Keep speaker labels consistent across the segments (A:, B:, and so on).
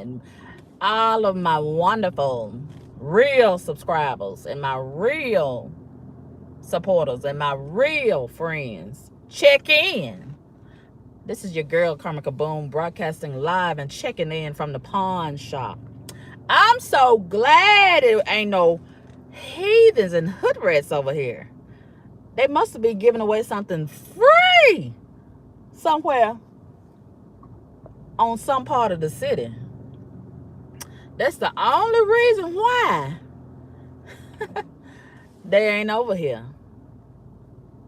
A: and all of my wonderful real subscribers and my real supporters and my real friends. Check in. This is your girl Karma Kaboom broadcasting live and checking in from the pawn shop. I'm so glad it ain't no heathens and hood rats over here. They must be giving away something free somewhere on some part of the city. That's the only reason why they ain't over here.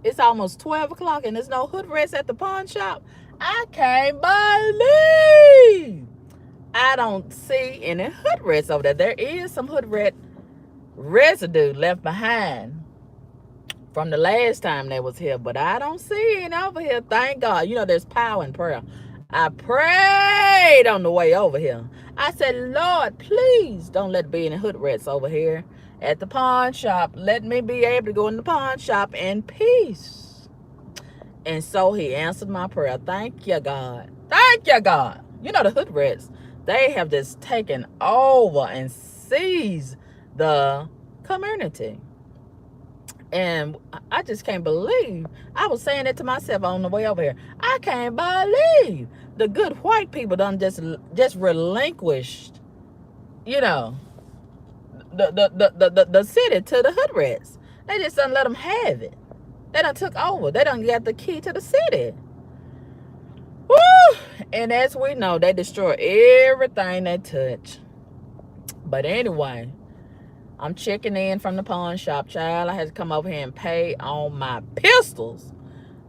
A: It's almost 12 o'clock and there's no hood rats at the pawn shop. I can't believe I don't see any hood rats over there. There is some hood rat residue left behind from the last time they was here, but I don't see any over here. Thank God. You know, there's power in prayer. I prayed on the way over here. I said, Lord, please don't let be any hood rats over here at the pawn shop. Let me be able to go in the pawn shop in peace. And so he answered my prayer. Thank you, God. Thank you, God. You know, the hood rats, they have just taken over and seized the community. And I just can't believe, I was saying it to myself on the way over here. I can't believe the good white people done just relinquished, you know, the city to the hood rats. They just done let them have it. They done took over. They done got the key to the city. Woo! And as we know, they destroy everything they touch. But anyway, I'm checking in from the pawn shop, child. I had to come over here and pay on my pistols.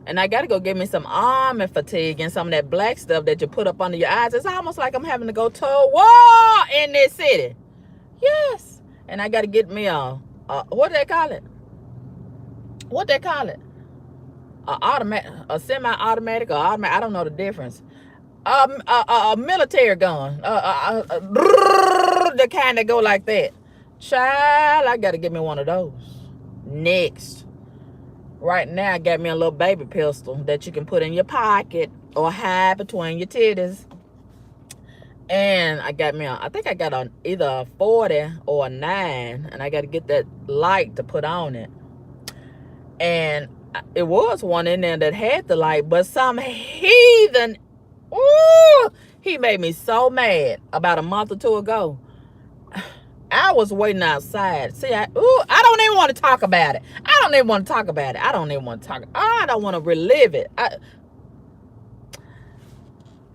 A: And I got to go get me some army fatigue and some of that black stuff that you put up under your eyes. It's almost like I'm having to go to a war in this city. Yes. And I got to get me what do they call it? What they call it? A semi-automatic or automatic. I don't know the difference. A military gun. The kind that go like that. Child, I got to get me one of those. Next. Right now, I got me a little baby pistol that you can put in your pocket or hide between your titties. And I got me I think I got either a 40 or a 9. And I got to get that light to put on it. And it was one in there that had the light, but some heathen, ooh, he made me so mad about a month or two ago. I was waiting outside. See, I don't even want to talk about it. I don't even want to relive it.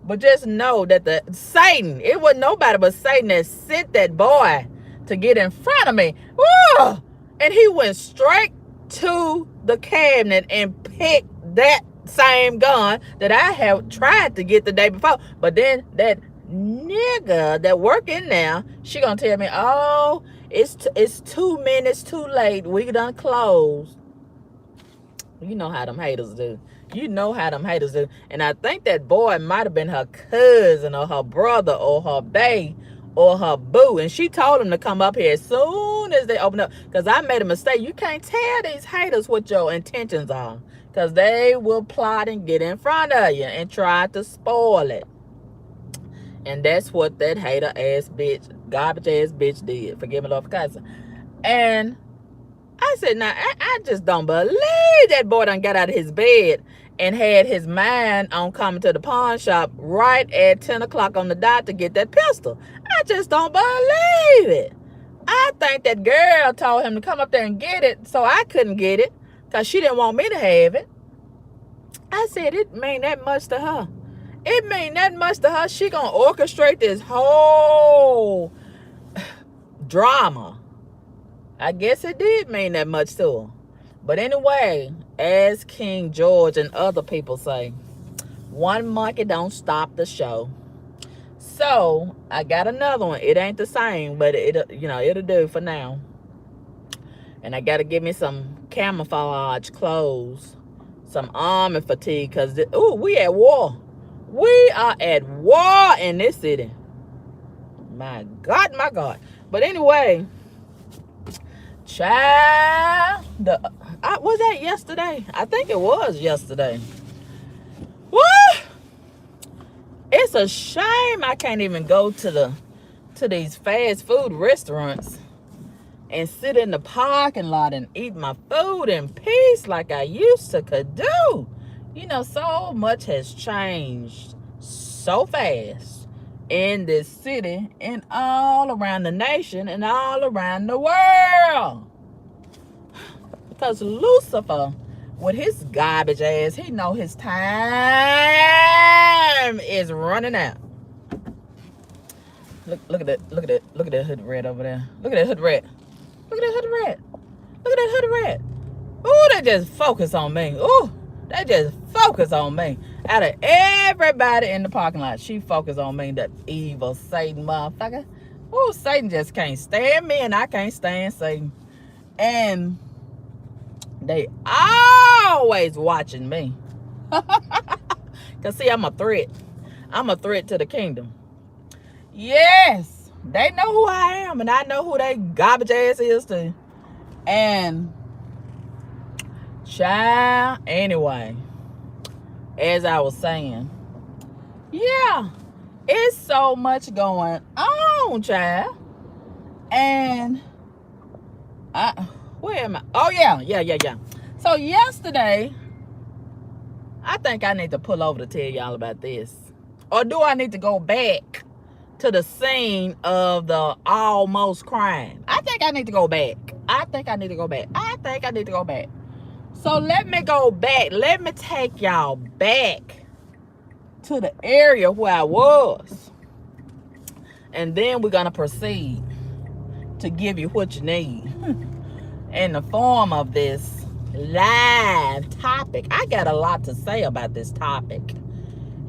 A: But just know that Satan, it wasn't nobody but Satan that sent that boy to get in front of me. Ooh, and he went straight to the cabinet and picked that same gun that I have tried to get the day before. But then that nigga that work in there, she gonna tell me, oh, it's 2 minutes too late, we done closed. You know how them haters do. And I think that boy might have been her cousin or her brother or her bae or her boo, and she told him to come up here as soon as they open up, because I made a mistake. You can't tell these haters what your intentions are, because they will plot and get in front of you and try to spoil it. And that's what that hater ass bitch, garbage ass bitch did. Forgive me, Lord, for cussing. And I said, now, I just don't believe that boy done got out of his bed and had his mind on coming to the pawn shop right at 10 o'clock on the dot to get that pistol. I just don't believe it. I think that girl told him to come up there and get it, so I couldn't get it because she didn't want me to have it. I said, it mean that much to her. It mean that much to her. She gonna orchestrate this whole drama. I guess it did mean that much to her. But anyway, as King George and other people say, one monkey don't stop the show. So I got another one. It ain't the same, but it'll do for now. And I gotta give me some camouflage clothes, some army fatigue, because we at war. We are at war in this city. My God. But anyway, child, was that yesterday? I think it was yesterday. Woo! It's It's a shame I can't even go to these fast food restaurants and sit in the parking lot and eat my food in peace like I used to could do. You know, so much has changed so fast in this city and all around the nation and all around the world. Because Lucifer, with his garbage ass, he know his time is running out. Look at that hood rat over there. Look at that hood rat. Look at that hood rat. Look at that hood rat. Ooh, they just focus on me. Ooh, they just focus on me. Out of everybody in the parking lot, she focused on me, that evil Satan motherfucker. Ooh, Satan just can't stand me and I can't stand Satan. And they always watching me. Because see, I'm a threat. I'm a threat to the kingdom. Yes, they know who I am, and I know who they garbage ass is too. And child, anyway, as I was saying, yeah, it's so much going on, child. And where am I? Oh yeah. So yesterday, I think I need to pull over to tell y'all about this. Or do I need to go back to the scene of the almost crime? I think I need to go back. So let me go back. Let me take y'all back to the area where I was. And then we're going to proceed to give you what you need in the form of this live topic. I got a lot to say about this topic.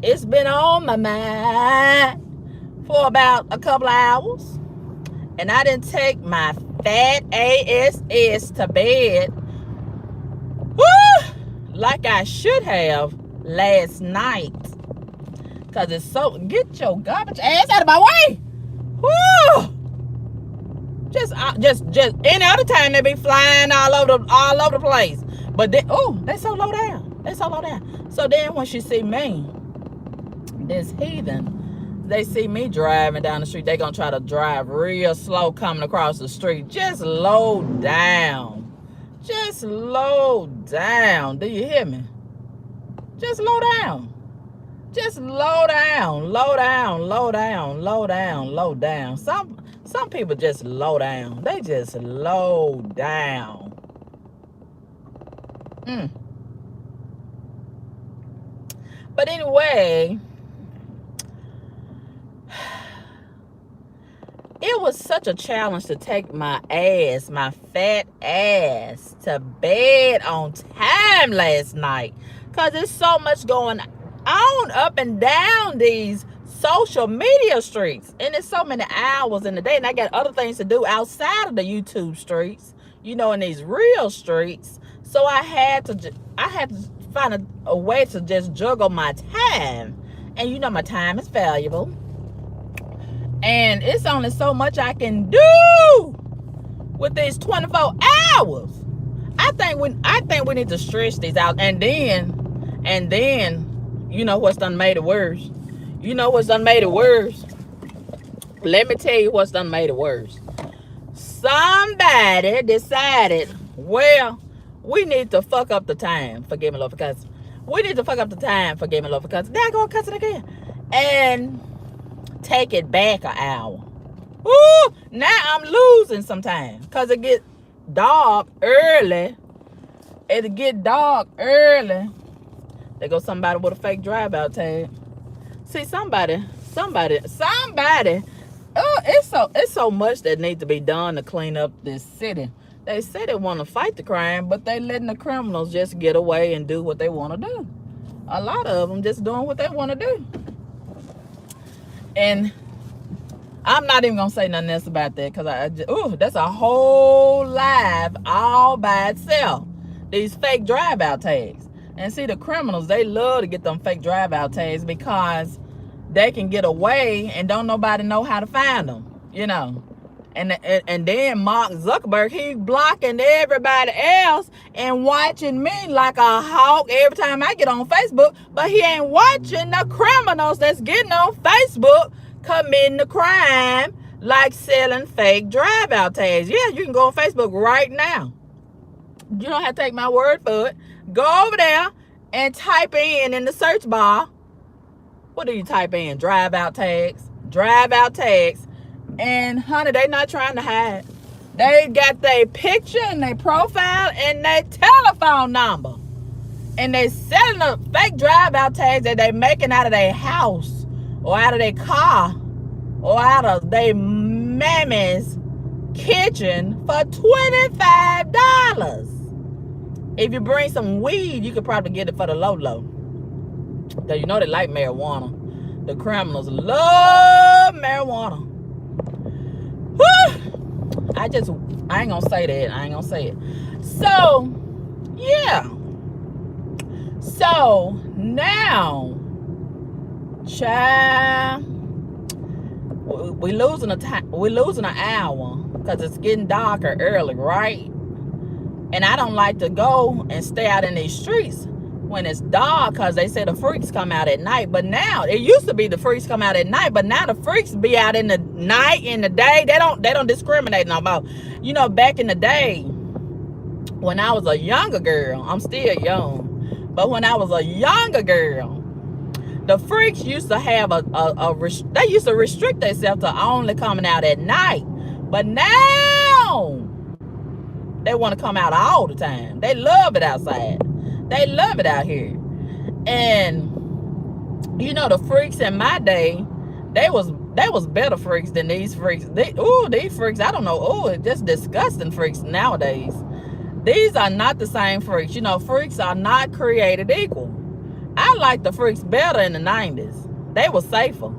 A: It's been on my mind for about a couple of hours, and I didn't take my fat ass to bed like I should have last night, because it's so, get your garbage ass out of my way. Woo! Just any other time they be flying all over the place, but they so low down. So then when she see me, this heathen, they see me driving down the street, they gonna try to drive real slow coming across the street. Just slow down. Do you hear me? Just slow down. Low down. Some people just low down. They just low down. But anyway, it was such a challenge to take my fat ass to bed on time last night, because there's so much going on up and down these social media streets, and there's so many hours in the day, and I got other things to do outside of the YouTube streets, you know, in these real streets. So I had to find a way to just juggle my time, and you know my time is valuable, and it's only so much I can do with these 24 hours. I think we need to stretch these out, and then you know what's done made it worse. Let me tell you what's done made it worse. Somebody decided, well, we need to fuck up the time. Forgive me, Lord, because we need to fuck up the time. Forgive me, Lord, because they're going to cuss it again. And take it back an hour. Ooh, now I'm losing some time, because it get dark early. There goes somebody with a fake drive-out tag. See, somebody. Oh, it's so much that needs to be done to clean up this city. They say they want to fight the crime, but they letting the criminals just get away and do what they want to do. A lot of them just doing what they want to do. And I'm not even going to say nothing else about that, because that's a whole live all by itself. These fake drive-out tags. And see, the criminals, they love to get them fake drive-out tags because they can get away and don't nobody know how to find them, you know. And then Mark Zuckerberg, he blocking everybody else and watching me like a hawk every time I get on Facebook, but he ain't watching the criminals that's getting on Facebook committing the crime, like selling fake drive-out tags. Yeah, you can go on Facebook right now. You don't have to take my word for it. Go over there and type in the search bar. What do you type in? Drive-out tags. Drive-out tags. And honey, they not trying to hide. They got their picture and their profile and their telephone number. And they selling the fake drive-out tags that they making out of their house or out of their car or out of their mammy's kitchen for $25. If you bring some weed, you could probably get it for the low. Because you know they like marijuana. The criminals love marijuana. Whew. I ain't gonna say that. I ain't gonna say it. So, yeah. So, now, child, we losing an hour because it's getting darker early, right? And I don't like to go and stay out in these streets when it's dark because they say the freaks come out at night. But now, it used to be the freaks come out at night, but now the freaks be out in the night, in the day. They don't discriminate no more. You know, back in the day, when I was a younger girl, I'm still young, but when I was a younger girl, the freaks used to have they used to restrict themselves to only coming out at night. But now, they want to come out all the time. They love it outside. They love it out here. And you know, the freaks in my day, they was better freaks than these freaks. These freaks, I don't know. It's just disgusting freaks nowadays. These are not the same freaks. You know, freaks are not created equal. I like the freaks better in the 90s. They were safer.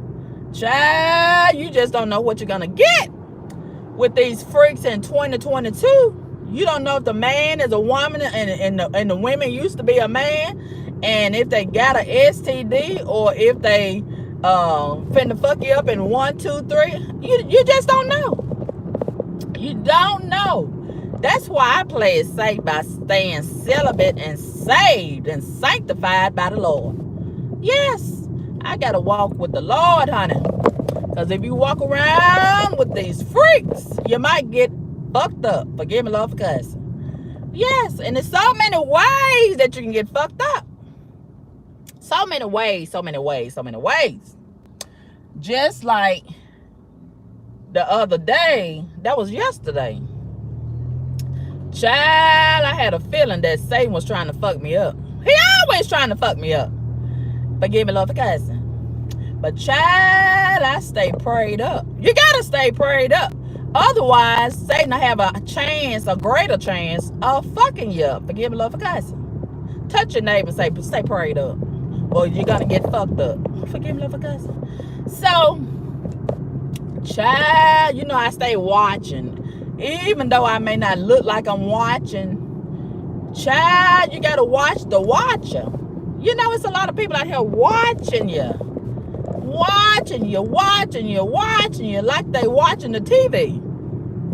A: Child, you just don't know what you're gonna get with these freaks in 2022. You don't know if the man is a woman and the women used to be a man, and if they got an STD or if they finna fuck you up in 1, 2, 3. You just don't know. You don't know. That's why I play it safe by staying celibate and saved and sanctified by the Lord. Yes, I gotta walk with the Lord, honey. Because if you walk around with these freaks, you might get fucked up. Forgive me, Lord, for cussing. Yes, and there's so many ways that you can get fucked up. So many ways. Just like the other day, that was yesterday. Child, I had a feeling that Satan was trying to fuck me up. He always trying to fuck me up. Forgive me, Lord, for cussing. But child, I stay prayed up. You gotta stay prayed up. Otherwise, Satan will have a greater chance of fucking you up. Forgive me, Lord, for cussing. Touch your neighbor and say, stay prayed up. Or you're gonna get fucked up. Forgive me, Lord, for cussing. So, child, you know I stay watching. Even though I may not look like I'm watching, child, you gotta watch the watcher. You know, it's a lot of people out here watching you, like they watching the TV.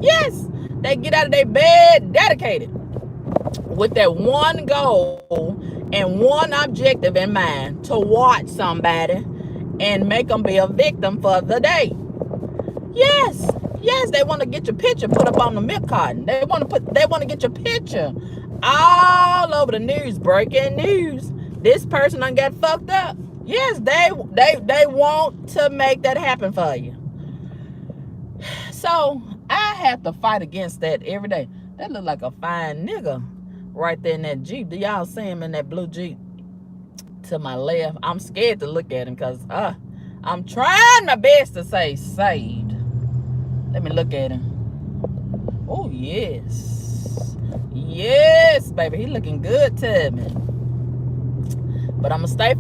A: Yes, they get out of their bed dedicated with that one goal and one objective in mind, to watch somebody and make them be a victim for the day. Yes, they want to get your picture put up on the milk carton. They want to get your picture all over the news, breaking news. This person done got fucked up. Yes, they want to make that happen for you. So I have to fight against that every day. That look like a fine nigga right there in that Jeep. Do y'all see him in that blue Jeep to my left? I'm scared to look at him because I'm trying my best to say saved. Let me look at him. Oh, yes. Yes, baby. He looking good to me. But I'm going to stay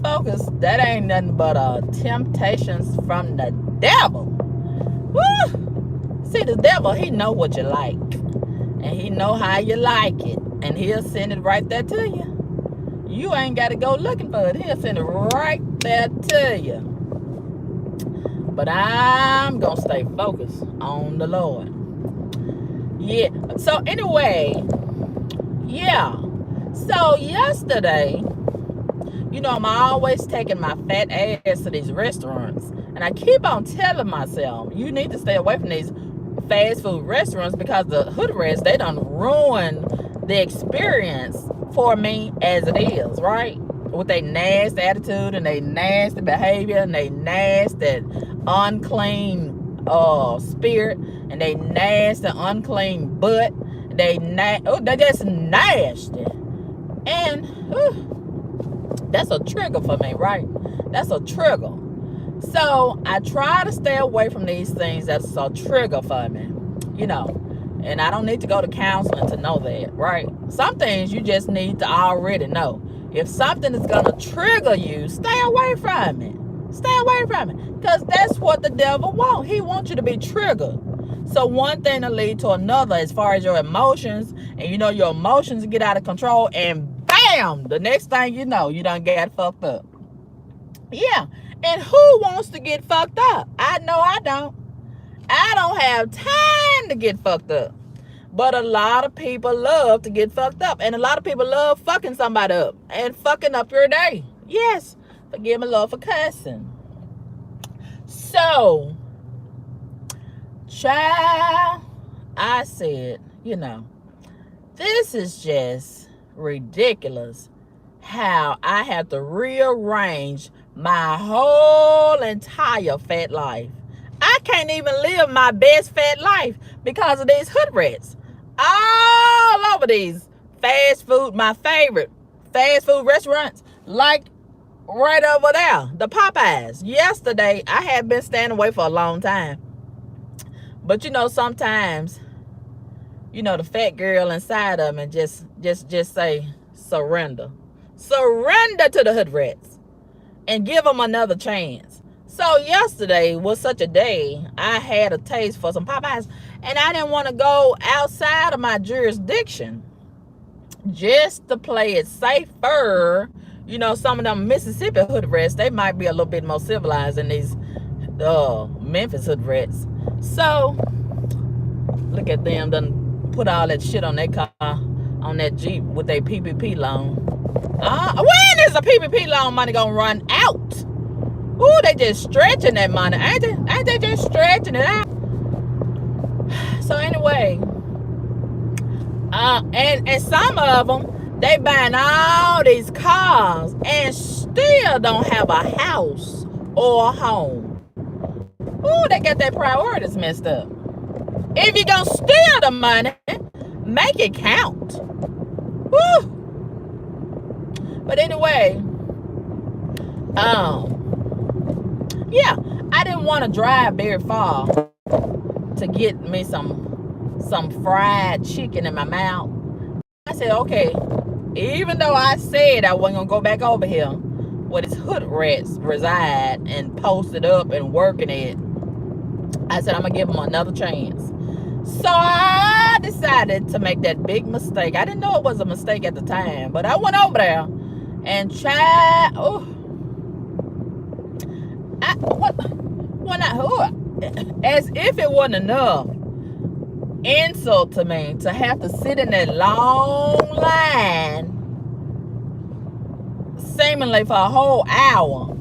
A: focused. That ain't nothing but temptations from the devil. Woo! See, the devil, he know what you like. And he know how you like it. And he'll send it right there to you. You ain't got to go looking for it. He'll send it right there to you. But I'm gonna stay focused on the Lord. Yeah. So anyway, yeah. So yesterday, I'm always taking my fat ass to these restaurants. And I keep on telling myself, you need to stay away from these fast food restaurants because the hood rats, they done ruin the experience for me as it is, right? With their nasty attitude and their nasty behavior and their nasty unclean spirit and they nasty unclean butt. They just nasty. And that's a trigger for me, right? That's a trigger. So I try to stay away from these things that's a trigger for me, and I don't need to go to counseling to know that, right? Some things you just need to already know. If something is going to trigger you, stay away from it. Stay away from it. Because that's what the devil wants. He wants you to be triggered. So one thing will lead to another as far as your emotions. And your emotions get out of control. And bam! The next thing you know, you done got fucked up. Yeah. And who wants to get fucked up? I know I don't. I don't have time to get fucked up. But a lot of people love to get fucked up. And a lot of people love fucking somebody up. And fucking up your day. Yes. Forgive me, Lord, for cussing. So, child, I said, this is just ridiculous how I have to rearrange my whole entire fat life. I can't even live my best fat life because of these hood rats. All over these fast food, my favorite fast food restaurants, like right over there, the Popeyes. Yesterday, I had been staying away for a long time. But sometimes, the fat girl inside of me just say, surrender. Surrender to the hood rats and give them another chance. So yesterday was such a day. I had a taste for some Popeyes and I didn't want to go outside of my jurisdiction just to play it safer. Some of them Mississippi hood rats, they might be a little bit more civilized than these Memphis hood rats. So look at them done put all that shit on their car, on that Jeep with their PPP loan. When is the PPP loan money gonna run out? Ooh, they just stretching that money, ain't they? Ain't they just stretching it out? So anyway, and some of them, they buying all these cars and still don't have a house or a home. Ooh, they got their priorities messed up. If you're gonna steal the money, make it count. Woo! But anyway, yeah, I didn't want to drive very far to get me some fried chicken in my mouth. I said, okay, even though I said I wasn't gonna go back over here where these hood rats reside and posted up and working it, I said I'm gonna give them another chance. So I decided to make that big mistake. I didn't know it was a mistake at the time, but I went over there and tried. As if it wasn't enough insult to me to have to sit in that long line seemingly for a whole hour.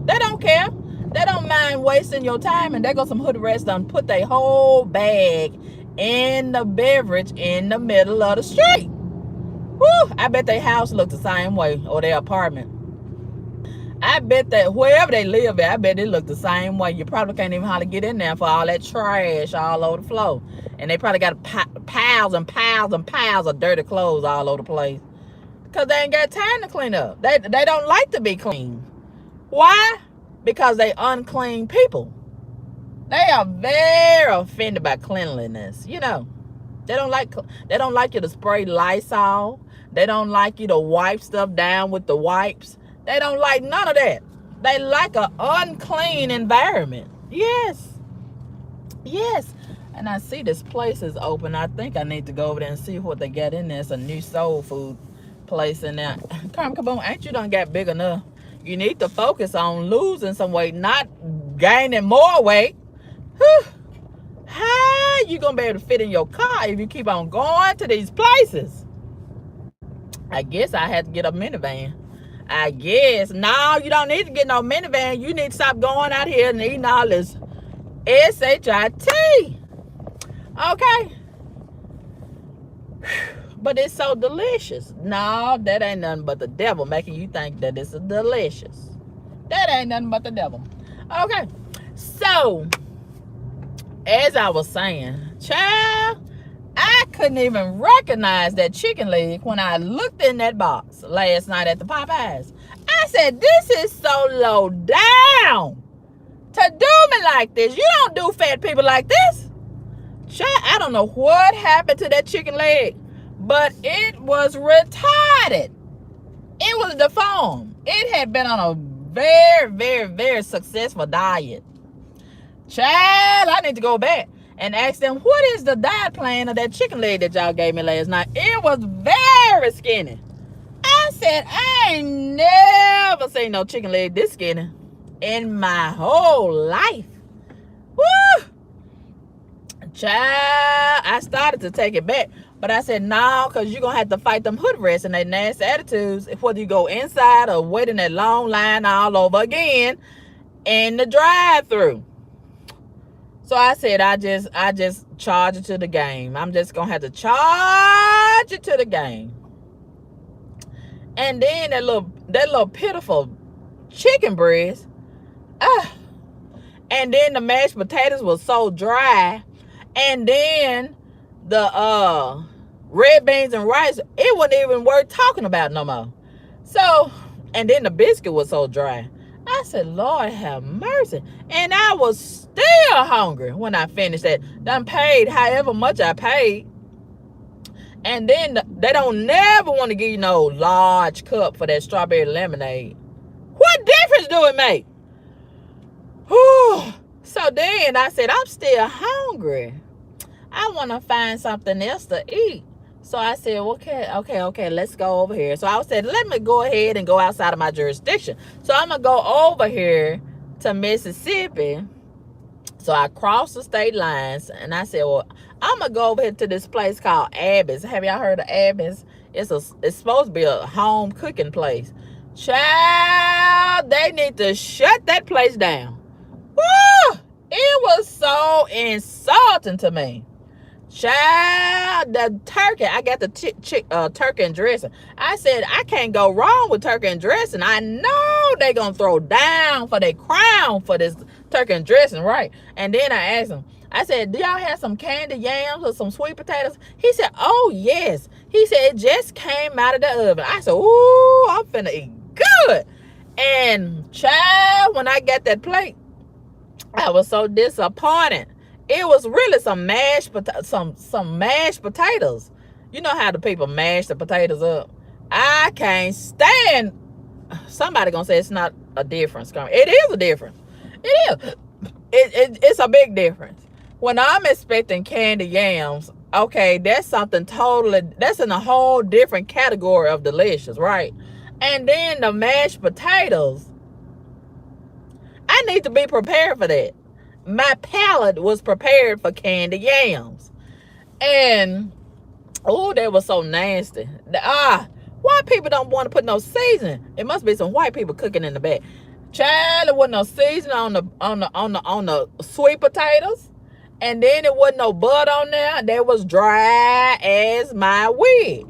A: They don't care. They don't mind wasting your time. And there go some hood rats done put their whole bag in the beverage in the middle of the street. Woo! I bet their house looked the same way, or their apartment. I bet that wherever they live at, I bet it looked the same way. You probably can't even hardly get in there for all that trash all over the floor. And they probably got piles and piles and piles of dirty clothes all over the place. Because they ain't got time to clean up. They don't like to be clean. Why? Because they unclean people. They are very offended by cleanliness. They don't like you to spray Lysol. They don't like you to wipe stuff down with the wipes. They don't like none of that. They like an unclean environment. Yes. And I see this place is open. I think I need to go over there and see what they got in there. It's a new soul food place in there. Come on, ain't you done got big enough? You need to focus on losing some weight, not gaining more weight. Whew. How you gonna be able to fit in your car if you keep on going to these places? I guess I had to get a minivan. I guess. No, you don't need to get no minivan. You need to stop going out here and eating all this SHIT. Okay? But it's so delicious. No, that ain't nothing but the devil making you think that it's delicious. That ain't nothing but the devil. Okay. So, as I was saying, child, I couldn't even recognize that chicken leg when I looked in that box last night at the Popeyes. I said, this is so low down to do me like this. You don't do fat people like this. Child, I don't know what happened to that chicken leg, but it was retarded. It was deformed. It had been on a very, very, very successful diet. Child, I need to go back and ask them, what is the diet plan of that chicken leg that y'all gave me last night? It was very skinny. I said, I ain't never seen no chicken leg this skinny in my whole life. Woo! Child, I started to take it back, but I said, no, because you're going to have to fight them hood rats and their nasty attitudes, whether you go inside or wait in that long line all over again in the drive-thru. So I said, I just charge it to the game. I'm just going to have to charge it to the game. And then that little pitiful chicken breast. And then the mashed potatoes was so dry. And then the red beans and rice, it wasn't even worth talking about no more. So, and then the biscuit was so dry. I said, Lord have mercy. And I was still hungry when I finished that. Done paid however much I paid. And then they don't never want to give you no large cup for that strawberry lemonade. What difference do it make? Whew. So then I said, I'm still hungry. I want to find something else to eat. So I said, okay, let's go over here. So I said, let me go ahead and go outside of my jurisdiction. So I'm going to go over here to Mississippi. So I crossed the state lines, and I said, well, I'm going to go over here to this place called Abby's. Have y'all heard of Abby's? It's supposed to be a home cooking place. Child, they need to shut that place down. Woo! It was so insulting to me. Child, the turkey, I got the turkey and dressing. I said, I can't go wrong with turkey and dressing. I know they're going to throw down for their crown for this turkey and dressing, right? And then I asked him, I said, do y'all have some candied yams or some sweet potatoes? He said, oh, yes. He said, it just came out of the oven. I said, ooh, I'm finna eat good. And child, when I got that plate, I was so disappointed. It was really some mashed potatoes. You know how the people mash the potatoes up. I can't stand. Somebody gonna say it's not a difference. It is a difference. It is. It's a big difference. When I'm expecting candy yams, okay, that's something totally. That's in a whole different category of delicious, right? And then the mashed potatoes. I need to be prepared for that. My palate was prepared for candy yams. And, oh, they were so nasty. Why people don't want to put no seasoning? It must be some white people cooking in the back. Child, there wasn't no seasoning on the sweet potatoes. And then there wasn't no butter on there. They was dry as my wig.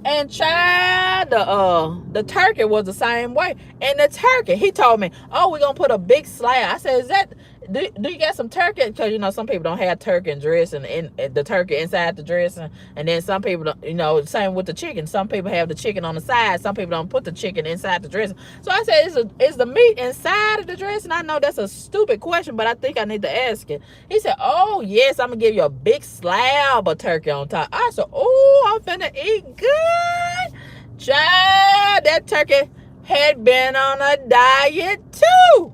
A: And child, the turkey was the same way. And the turkey, he told me, oh, we're going to put a big slab. I said, is that, do you got some turkey? Because, you know, some people don't have turkey and dressing, in the turkey inside the dressing. And then some people, don't, you know, same with the chicken. Some people have the chicken on the side. Some people don't put the chicken inside the dressing. So I said, is the meat inside of the dressing? I know that's a stupid question, but I think I need to ask it. He said, oh, yes, I'm going to give you a big slab of turkey on top. I said, oh, I'm finna eat good. Child, that turkey had been on a diet too.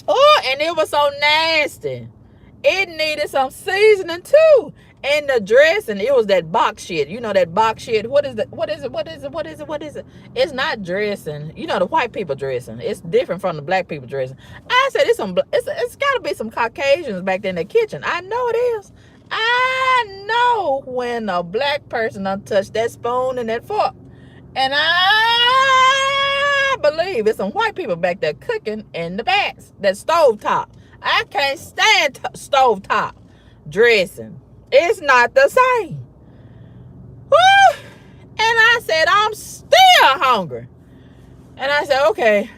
A: Oh, and it was so nasty. It needed some seasoning too. And the dressing, it was that box shit. You know that box shit. What is it? What is it? What is it? What is it? What is it? It's not dressing. You know the white people dressing. It's different from the black people dressing. I said it's got to be some Caucasians back there in the kitchen. I know it is. I know when a black person untouched that spoon and that fork. And I believe it's some white people back there cooking in the backs. That stovetop. I can't stand stovetop dressing. It's not the same. Woo! And I said, I'm still hungry. And I said, okay,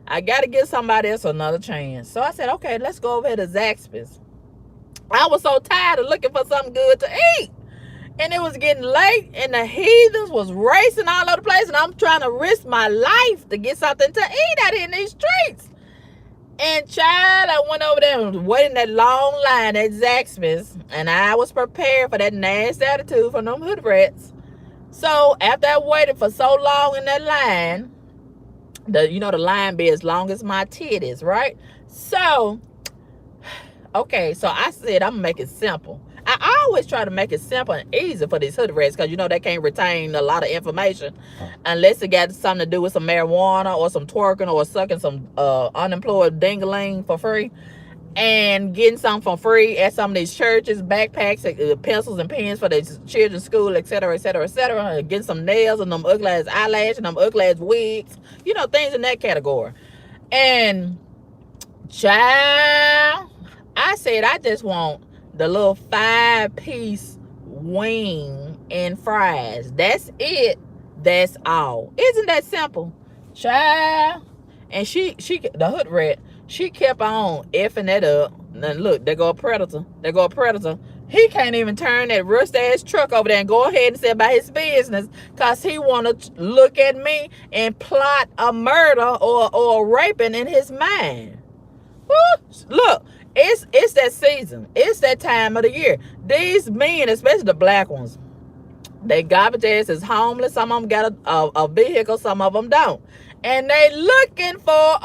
A: I got to give somebody else another chance. So I said, okay, let's go over here to Zaxby's. I was so tired of looking for something good to eat. And it was getting late, and the heathens was racing all over the place, and I'm trying to risk my life to get something to eat out in these streets. And child, I went over there and was waiting that long line at Zaxby's, and I was prepared for that nasty attitude from them hood rats. So after I waited for so long in that line, the line be as long as my titties, right? So, okay, so I said I'm gonna make it simple. I always try to make it simple and easy for these hood rats because they can't retain a lot of information unless it got something to do with some marijuana or some twerking or sucking some unemployed ding-a-ling for free and getting something for free at some of these churches, backpacks, pencils and pens for their children's school, etc., etc., etc., getting some nails and them ugly ass eyelashes and them ugly ass wigs, things in that category. And child, I said I just want the little 5-piece wing and fries. That's it. That's all. Isn't that simple? Child. And she the hood rat, she kept on effing that up. And look, there go a predator. There go a predator. He can't even turn that rust ass truck over there and go ahead and say about his business because he want to look at me and plot a murder or a raping in his mind. Woo. Look. It's that season. It's that time of the year. These men, especially the black ones, they garbage ass is homeless. Some of them got a vehicle. Some of them don't. And they looking for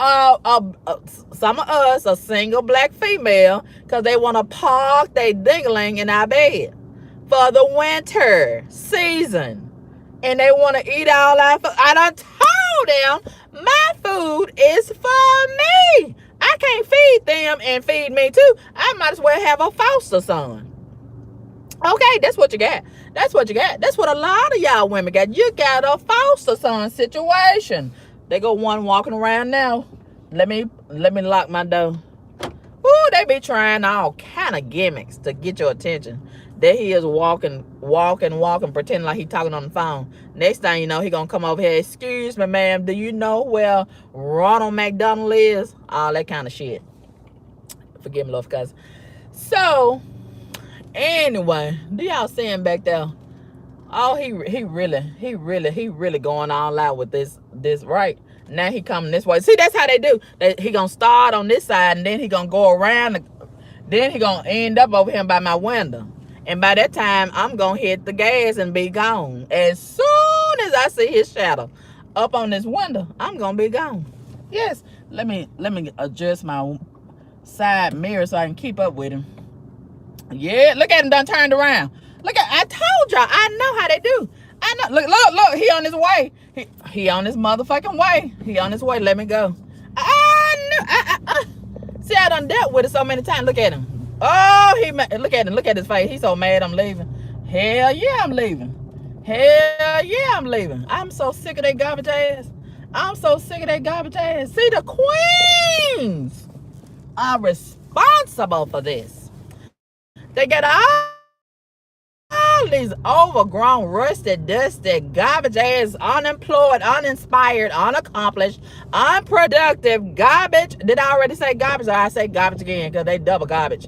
A: some of us, a single black female, because they want to park they dingling in our bed for the winter season. And they want to eat all our food. I done told them my food is for me. I can't feed them and feed me too. I might as well have a foster son. Okay, that's what you got. That's what you got. That's what a lot of y'all women got. You got a foster son situation. They go one walking around now. Let me lock my door. Ooh, they be trying all kind of gimmicks to get your attention. There he is walking, pretending like he talking on the phone. Next thing you know, he gonna come over here. Excuse me, ma'am. Do you know where Ronald McDonald is? All that kind of shit. Forgive me, love, cuz. So, anyway, do y'all see him back there? Oh, he really going all out with this, right? Now he coming this way. See, that's how they do. He gonna start on this side, and then he gonna go around. Then he gonna end up over here by my window. And by that time, I'm going to hit the gas and be gone. As soon as I see his shadow up on this window, I'm going to be gone. Yes. Let me adjust my side mirror so I can keep up with him. Yeah, look at him done turned around. I told y'all, I know how they do. I know. Look, he on his way. He on his motherfucking way. He on his way. Let me go. See, I done dealt with it so many times. Look at him. Oh, look at him. Look at his face. He's so mad I'm leaving. Hell yeah, I'm leaving. Hell yeah, I'm leaving. I'm so sick of that garbage ass. I'm so sick of that garbage ass. See, the queens are responsible for this. They got all these overgrown, rusted, dusted, garbage ass, unemployed, uninspired, unaccomplished, unproductive garbage. Did I already say garbage? Or I say garbage again because they double garbage.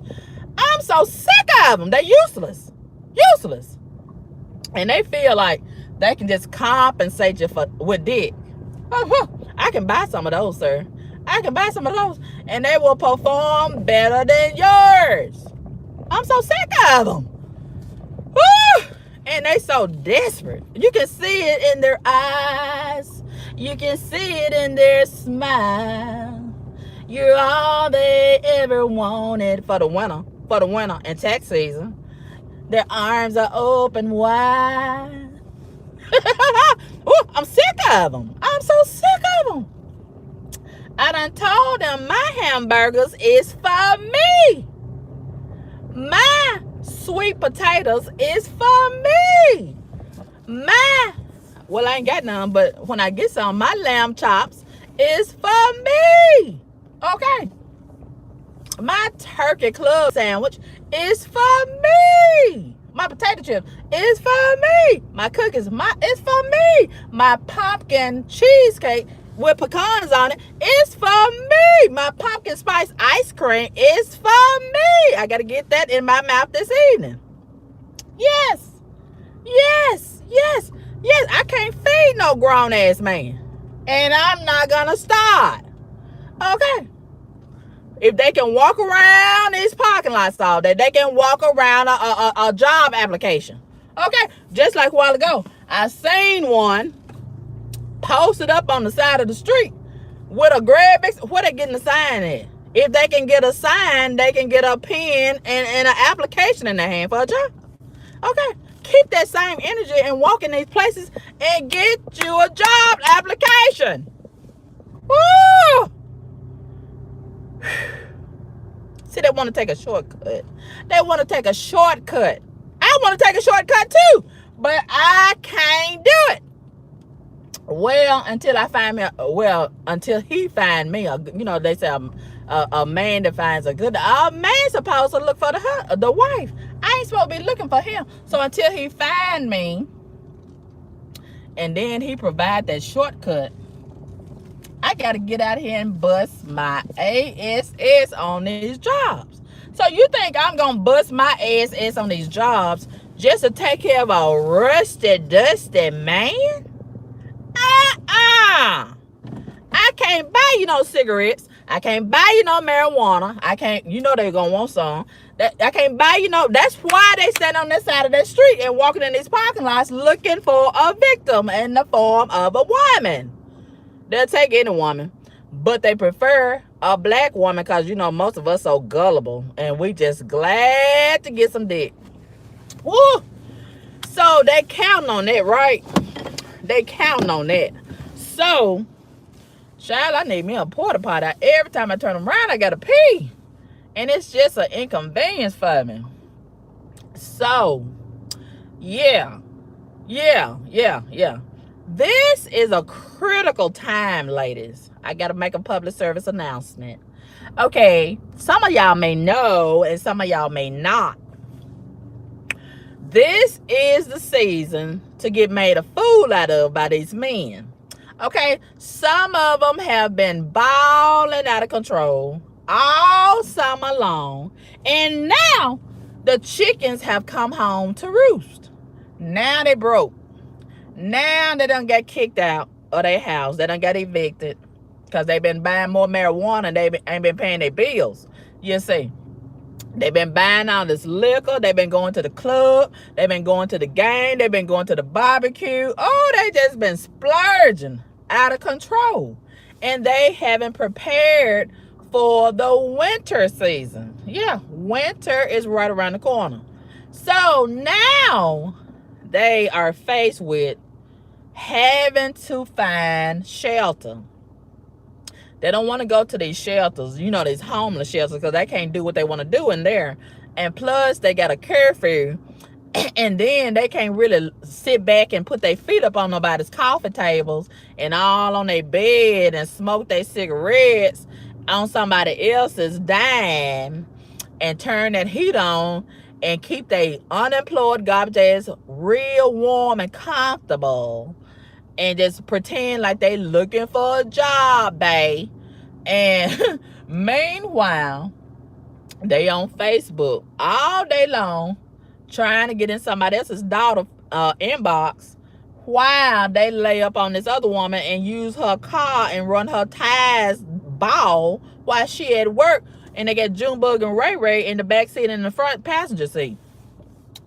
A: I'm so sick of them. They're useless. Useless. And they feel like they can just compensate you with dick. I can buy some of those, sir. I can buy some of those. And they will perform better than yours. I'm so sick of them. Woo! And they so desperate. You can see it in their eyes. You can see it in their smile. You're all they ever wanted for the winter and tax season. Their arms are open wide. Ooh, I'm sick of them. I'm so sick of them. I done told them my hamburgers is for me. My sweet potatoes is for me. Well, I ain't got none, but when I get some, my lamb chops is for me. Okay. My turkey club sandwich is for me. My potato chips is for me. My cookies is for me. My pumpkin cheesecake with pecans on it is for me. My pumpkin spice ice cream is for me. I got to get that in my mouth this evening. Yes. Yes. Yes. Yes. I can't feed no grown ass man. And I'm not going to start. Okay. If they can walk around these parking lots all day, they can walk around a job application. Okay, just like a while ago, I seen one posted up on the side of the street with a grab bag. Where they getting the sign at? If they can get a sign, they can get a pen and an application in their hand for a job. Okay, keep that same energy and walk in these places and get you a job application. Woo! See, they want to take a shortcut. They want to take a shortcut. I want to take a shortcut too, but I can't do it. Well, until he find me. They say a man that finds a good. A man's supposed to look for the wife. I ain't supposed to be looking for him. So until he find me, and then he provide that shortcut, I got to get out here and bust my ass on these jobs. So you think I'm going to bust my ass on these jobs just to take care of a rusty, dusty man? I can't buy you no cigarettes. I can't buy you no marijuana. I can't, they're going to want some. I can't buy you no. That's why they stand on this side of the street and walking in these parking lots looking for a victim in the form of a woman. They'll take any woman, but they prefer a black woman because, most of us so gullible and we just glad to get some dick. Woo! So they counting on that, right? They counting on that. So, child, I need me a porta potty. Every time I turn around, I got to pee. And it's just an inconvenience for me. So, yeah. This is a critical time, ladies. I got to make a public service announcement. Okay, some of y'all may know and some of y'all may not. This is the season to get made a fool out of by these men. Okay, some of them have been balling out of control all summer long. And now the chickens have come home to roost. Now they broke. Now they done got kicked out of their house. They done got evicted because they been buying more marijuana and they ain't been paying their bills. You see, they been buying all this liquor. They been going to the club. They been going to the game. They been going to the barbecue. Oh, they just been splurging out of control. And they haven't prepared for the winter season. Yeah, winter is right around the corner. So now they are faced with having to find shelter. They don't want to go to these shelters, these homeless shelters, because they can't do what they want to do in there. And plus, they got a curfew. And then they can't really sit back and put their feet up on nobody's coffee tables and all on their bed and smoke their cigarettes on somebody else's dime and turn that heat on and keep their unemployed garbage ass real warm and comfortable and just pretend like they looking for a job, babe. And meanwhile, they on Facebook all day long trying to get in somebody else's daughter inbox while they lay up on this other woman and use her car and run her tires ball while she at work. And they got Junebug and Ray Ray in the back seat and in the front passenger seat,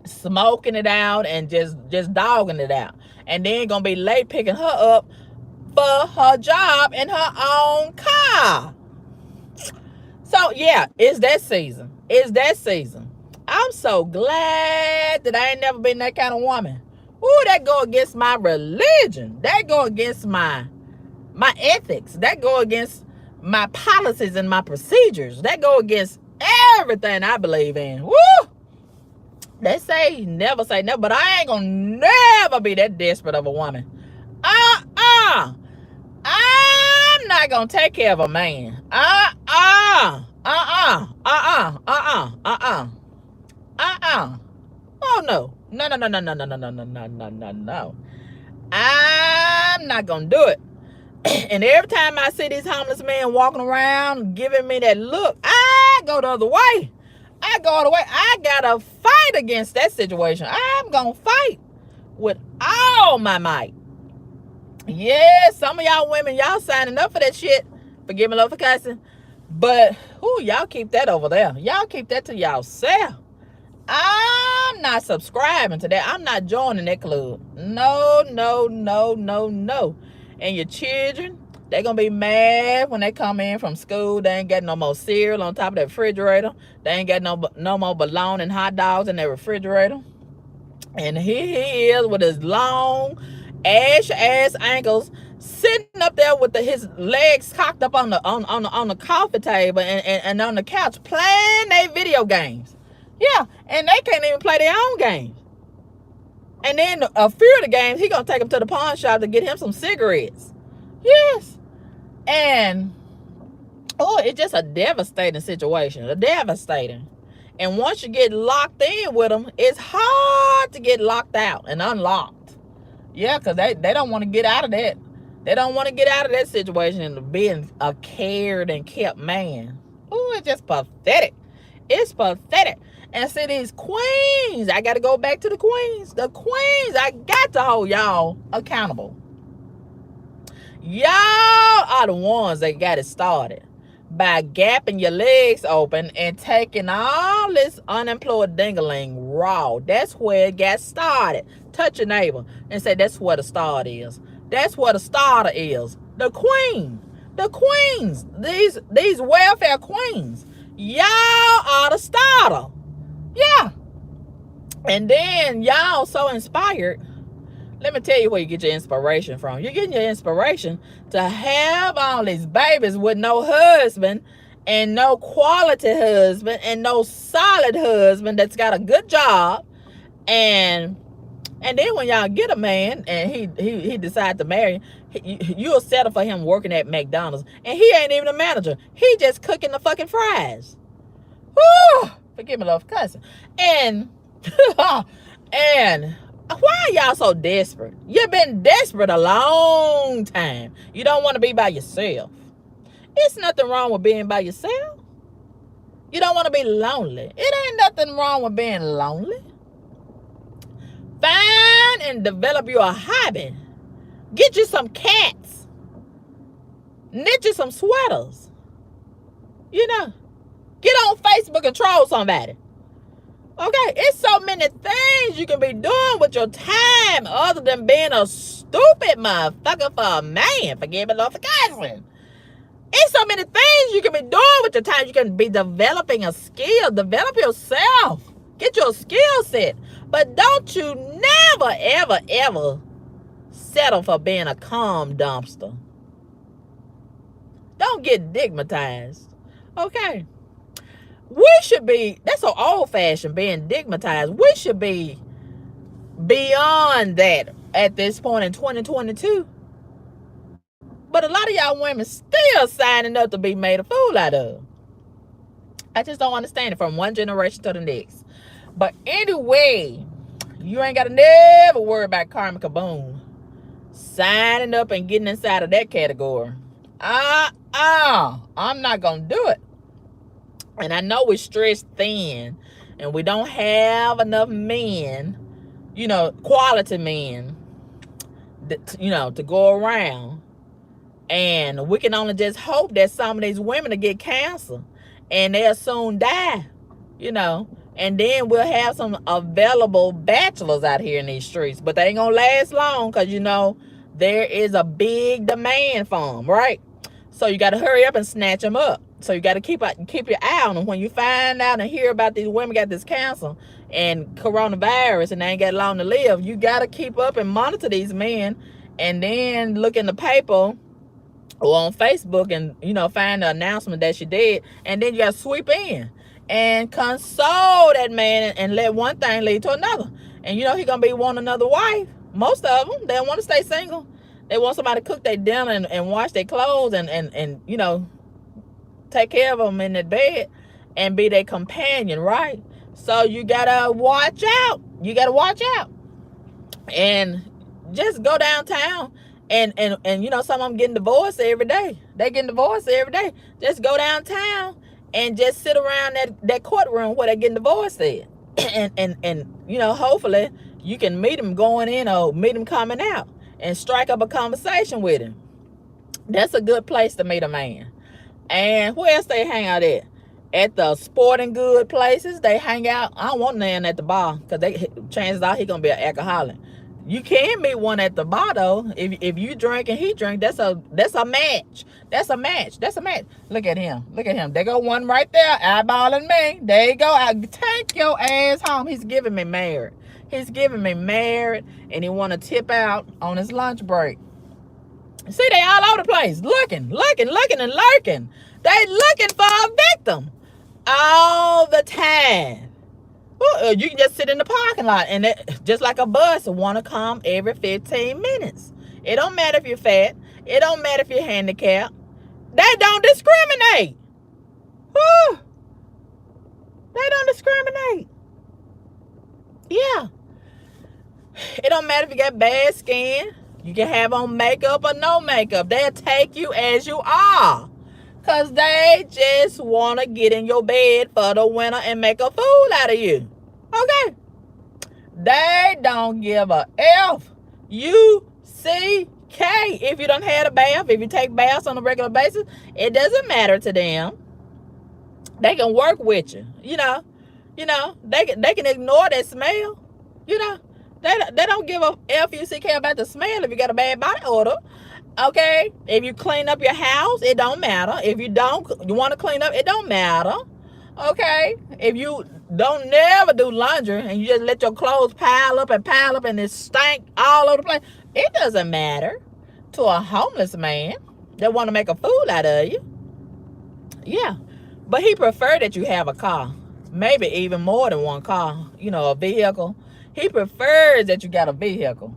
A: smoking it out and just dogging it out. And then gonna be late picking her up for her job in her own car. So yeah, it's that season. I'm so glad that I ain't never been that kind of woman. Ooh, that go against my religion. That go against my ethics. That go against my policies and my procedures. That go against everything I believe in. Woo! They say never say never, but I ain't gonna never be that desperate of a woman. I'm not gonna take care of a man. Oh no. No, no, no, no, no, no, no, no, no, no, no, no, no. I'm not gonna do it. And every time I see these homeless men walking around giving me that look, I go the other way. I go all the way. I gotta fight against that situation. I'm gonna fight with all my might. Yeah, some of y'all women, y'all signing up for that shit. Forgive me, love for cussing. But, y'all keep that over there. Y'all keep that to y'allself. I'm not subscribing to that. I'm not joining that club. No, no, no, no, no. And your children, they're going to be mad when they come in from school. They ain't got no more cereal on top of that refrigerator. They ain't got no more bologna and hot dogs in their refrigerator. And here he is with his long ass ankles, sitting up there with his legs cocked up on the coffee table and on the couch playing their video games. Yeah, and they can't even play their own games. And then a few of the games, he gonna take them to the pawn shop to get him some cigarettes. Yes. And it's just a devastating situation. Devastating. And once you get locked in with them, it's hard to get locked out and unlocked. Yeah, because they don't want to get out of that. They don't want to get out of that situation and being a cared and kept man. Ooh, it's just pathetic. It's pathetic. And see, these queens, I got to go back to the queens. The queens, I got to hold y'all accountable. Y'all are the ones that got it started by gapping your legs open and taking all this unemployed dingaling raw. That's where it got started. Touch your neighbor and say, that's where the start is. That's where the starter is. The queen. The queens. These welfare queens. Y'all are the starter. Yeah. And then y'all so inspired. Let me tell you where you get your inspiration from. You're getting your inspiration to have all these babies with no husband and no quality husband and no solid husband that's got a good job. And then when y'all get a man and he decide to marry, you'll settle for him working at McDonald's. And he ain't even a manager. He just cooking the fucking fries. Woo! Forgive me, love, cussing. And why are y'all so desperate? You've been desperate a long time. You don't want to be by yourself. It's nothing wrong with being by yourself. You don't want to be lonely. It ain't nothing wrong with being lonely. Find and develop you a hobby. Get you some cats. Knit you some sweaters. Get on Facebook and troll somebody. Okay, it's so many things you can be doing with your time other than being a stupid motherfucker for a man. Forgive me, Lord, for cussing. It's so many things you can be doing with your time. You can be developing a skill. Develop yourself. Get your skill set. But don't you never, ever, ever settle for being a calm dumpster. Don't get digmatized. Okay? We should be, that's so old-fashioned, being digmatized. We should be beyond that at this point in 2022. But a lot of y'all women still signing up to be made a fool out of. I just don't understand it from one generation to the next. But anyway, you ain't got to never worry about Karma Kaboom signing up and getting inside of that category. I'm not going to do it. And I know we're stretched thin and we don't have enough men, quality men, to go around. And we can only just hope that some of these women will get cancer and they'll soon die, And then we'll have some available bachelors out here in these streets. But they ain't going to last long because, there is a big demand for them, right? So you got to hurry up and snatch them up. So you got to keep your eye on them. When you find out and hear about these women got this cancer and coronavirus and they ain't got long to live, you got to keep up and monitor these men, and then look in the paper or on Facebook and, you know, find the announcement that she did, and then you got to sweep in and console that man and let one thing lead to another. And you know he gonna be wanting another wife. Most of them, they don't want to stay single. They want somebody to cook their dinner and wash their clothes and you know, take care of them in their bed and be their companion, right? So you gotta watch out. You gotta watch out. And just go downtown and you know, some of them getting divorced every day. They getting divorced every day. Just go downtown and just sit around that courtroom where they getting divorced at. and you know, hopefully you can meet them going in or meet them coming out and strike up a conversation with him. That's a good place to meet a man. And where else they hang out at? At the sporting good places, they hang out. I don't want none at the bar because chances are he gonna be an alcoholic. You can meet one at the bar though. If you drink and he drink, that's a match. That's a match. That's a match. Look at him. Look at him. There go one right there, eyeballing me. There you go. Take your ass home. He's giving me married. He's giving me married, and he want to tip out on his lunch break. See, they all over the place, looking, and lurking. They looking for a victim all the time. You can just sit in the parking lot, and just like a bus, want to come every 15 minutes. It don't matter if you're fat. It don't matter if you're handicapped. They don't discriminate. Woo. They don't discriminate. Yeah. It don't matter if you got bad skin. You can have on makeup or no makeup. They'll take you as you are. Because they just want to get in your bed for the winter and make a fool out of you. Okay? They don't give a F. U-C-K. If you don't have a bath, if you take baths on a regular basis, it doesn't matter to them. They can work with you. You know, they can ignore that smell. You know, they don't give a F-U-C-K about the smell if you got a bad body odor. Okay, if you clean up your house, it don't matter. If you want to clean up, it don't matter. Okay, if you don't never do laundry and you just let your clothes pile up and it stank all over the place, it doesn't matter to a homeless man that want to make a fool out of you. Yeah, but he prefer that you have a car, maybe even more than one car, you know, a vehicle. He prefers that you got a vehicle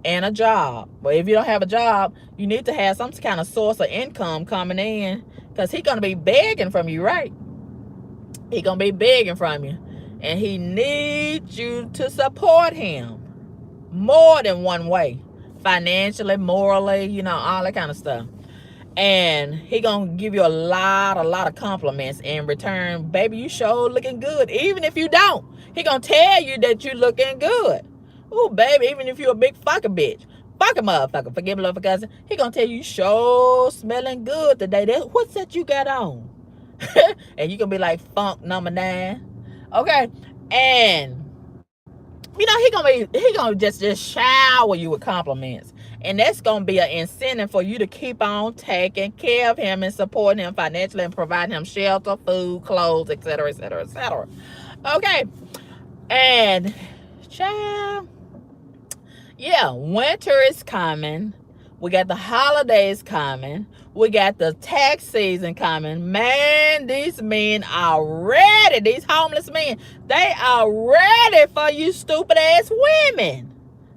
A: and a job. But if you don't have a job, you need to have some kind of source of income coming in, because he's going to be begging from you, right? He's going to be begging from you. And he needs you to support him more than one way. Financially, morally, you know, all that kind of stuff. And he going to give you a lot of compliments in return. Baby, you sure looking good. Even if you don't, he going to tell you that you looking good. Ooh, baby, even if you a big fucking bitch, fucking motherfucker, forgive me, love for cousin, he gonna tell you sure smelling good today. What's that you got on? And you gonna be like funk number 9. Okay, and you know he gonna just shower you with compliments, and that's gonna be an incentive for you to keep on taking care of him and supporting him financially and providing him shelter, food, clothes, etc., etc., etc. Okay, and child. Yeah, winter is coming. We got the holidays coming. We got the tax season coming. Man, these men are ready. These homeless men, they are ready for you stupid ass women.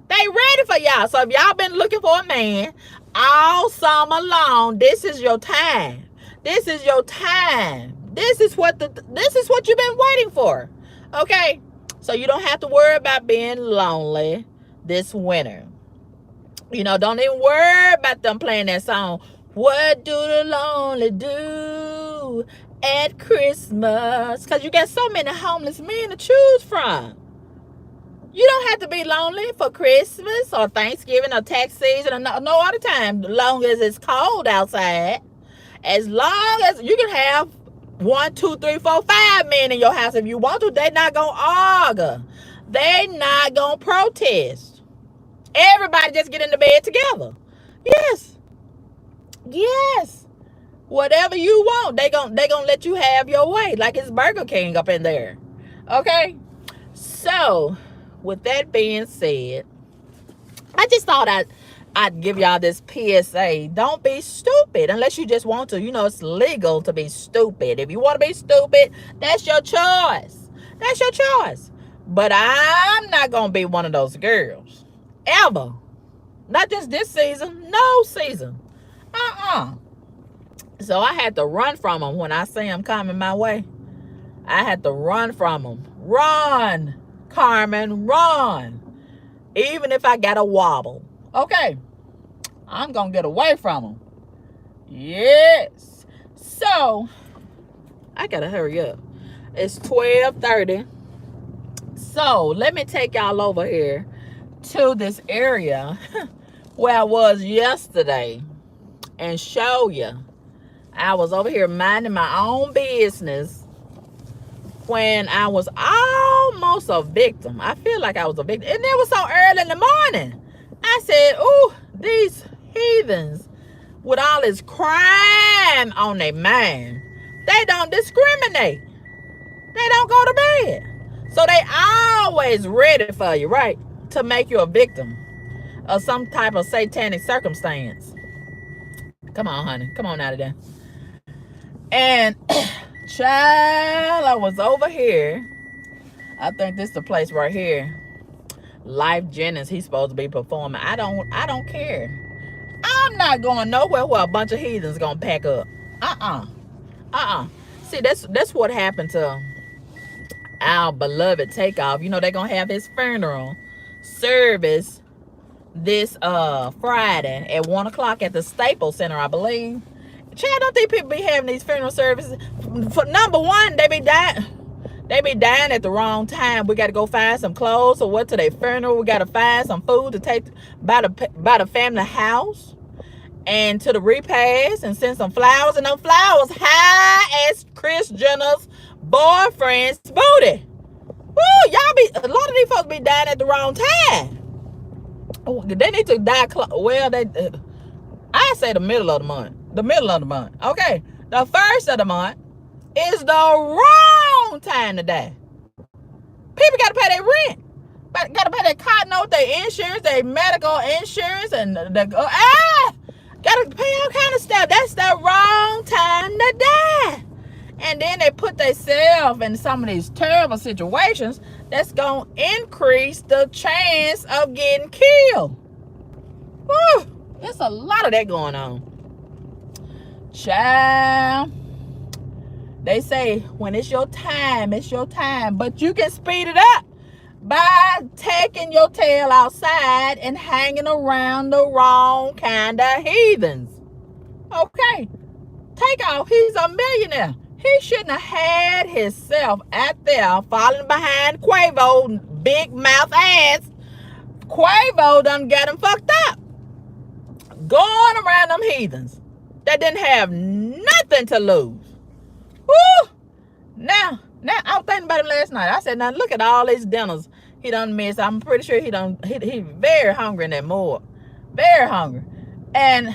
A: They ready for y'all. So if y'all been looking for a man all summer long, this is your time. This is your time. This is what you've been waiting for. Okay? So you don't have to worry about being lonely this winter. You know, don't even worry about them playing that song. What do the lonely do at Christmas? Because you got so many homeless men to choose from. You don't have to be lonely for Christmas or Thanksgiving or tax season or no other time. As long as it's cold outside. As long as you can have 1, 2, 3, 4, 5 men in your house if you want to. They're not going to argue. They're not going to protest. Everybody just get in the bed together. Yes. Yes. Whatever you want, they gonna let you have your way, like it's Burger King up in there. Okay? So, with that being said, I just thought I'd give y'all this PSA. Don't be stupid unless you just want to. You know, it's legal to be stupid. If you want to be stupid, that's your choice. That's your choice. But I'm not going to be one of those girls. Ever. Not just this season. No season. So I had to run from them when I see them coming my way. I had to run from them. Run, Carmen, run. Even if I got a wobble. Okay. I'm going to get away from them. Yes. So, I got to hurry up. It's 12:30. So, let me take y'all over here to this area where I was yesterday and show you. I was over here minding my own business when I was almost a victim. I feel like I was a victim. And it was so early in the morning. I said, ooh, these heathens with all this crime on their mind, they don't discriminate. They don't go to bed. So they always ready for you, right? To make you a victim of some type of satanic circumstance. Come on, honey. Come on out of there. And child, I was over here. I think this is the place right here. Life Jennings, he's supposed to be performing. I don't care. I'm not going nowhere where a bunch of heathens gonna pack up. See, that's what happened to our beloved Takeoff. You know, they're gonna have his funeral service this Friday at 1 o'clock at the Staples Center, I believe. Chad, don't think people be having these funeral services? For number one, they be dying at the wrong time. We got to go find some clothes or what to their funeral. We got to find some food to take by the family house and to the repast and send some flowers. And them flowers high as Kris Jenner's boyfriend's booty. Woo, a lot of these folks be dying at the wrong time. Oh, they need to die. Well, I say the middle of the month. The middle of the month. Okay. The first of the month is the wrong time to die. People got to pay their rent. Got to pay their car note, their insurance, their medical insurance, and got to pay all kind of stuff. That's the wrong time to die. And then they put themselves in some of these terrible situations that's going to increase the chance of getting killed. Woo, there's a lot of that going on. Child, they say when it's your time, but you can speed it up by taking your tail outside and hanging around the wrong kind of heathens. Okay, Takeoff, he's a millionaire. He shouldn't have had himself out there falling behind Quavo, big mouth ass. Quavo done got him fucked up. Going around them heathens that didn't have nothing to lose. Woo! Now, I was thinking about it last night. I said, now look at all these dinners he done missed. I'm pretty sure he very hungry in that morgue. Very hungry. And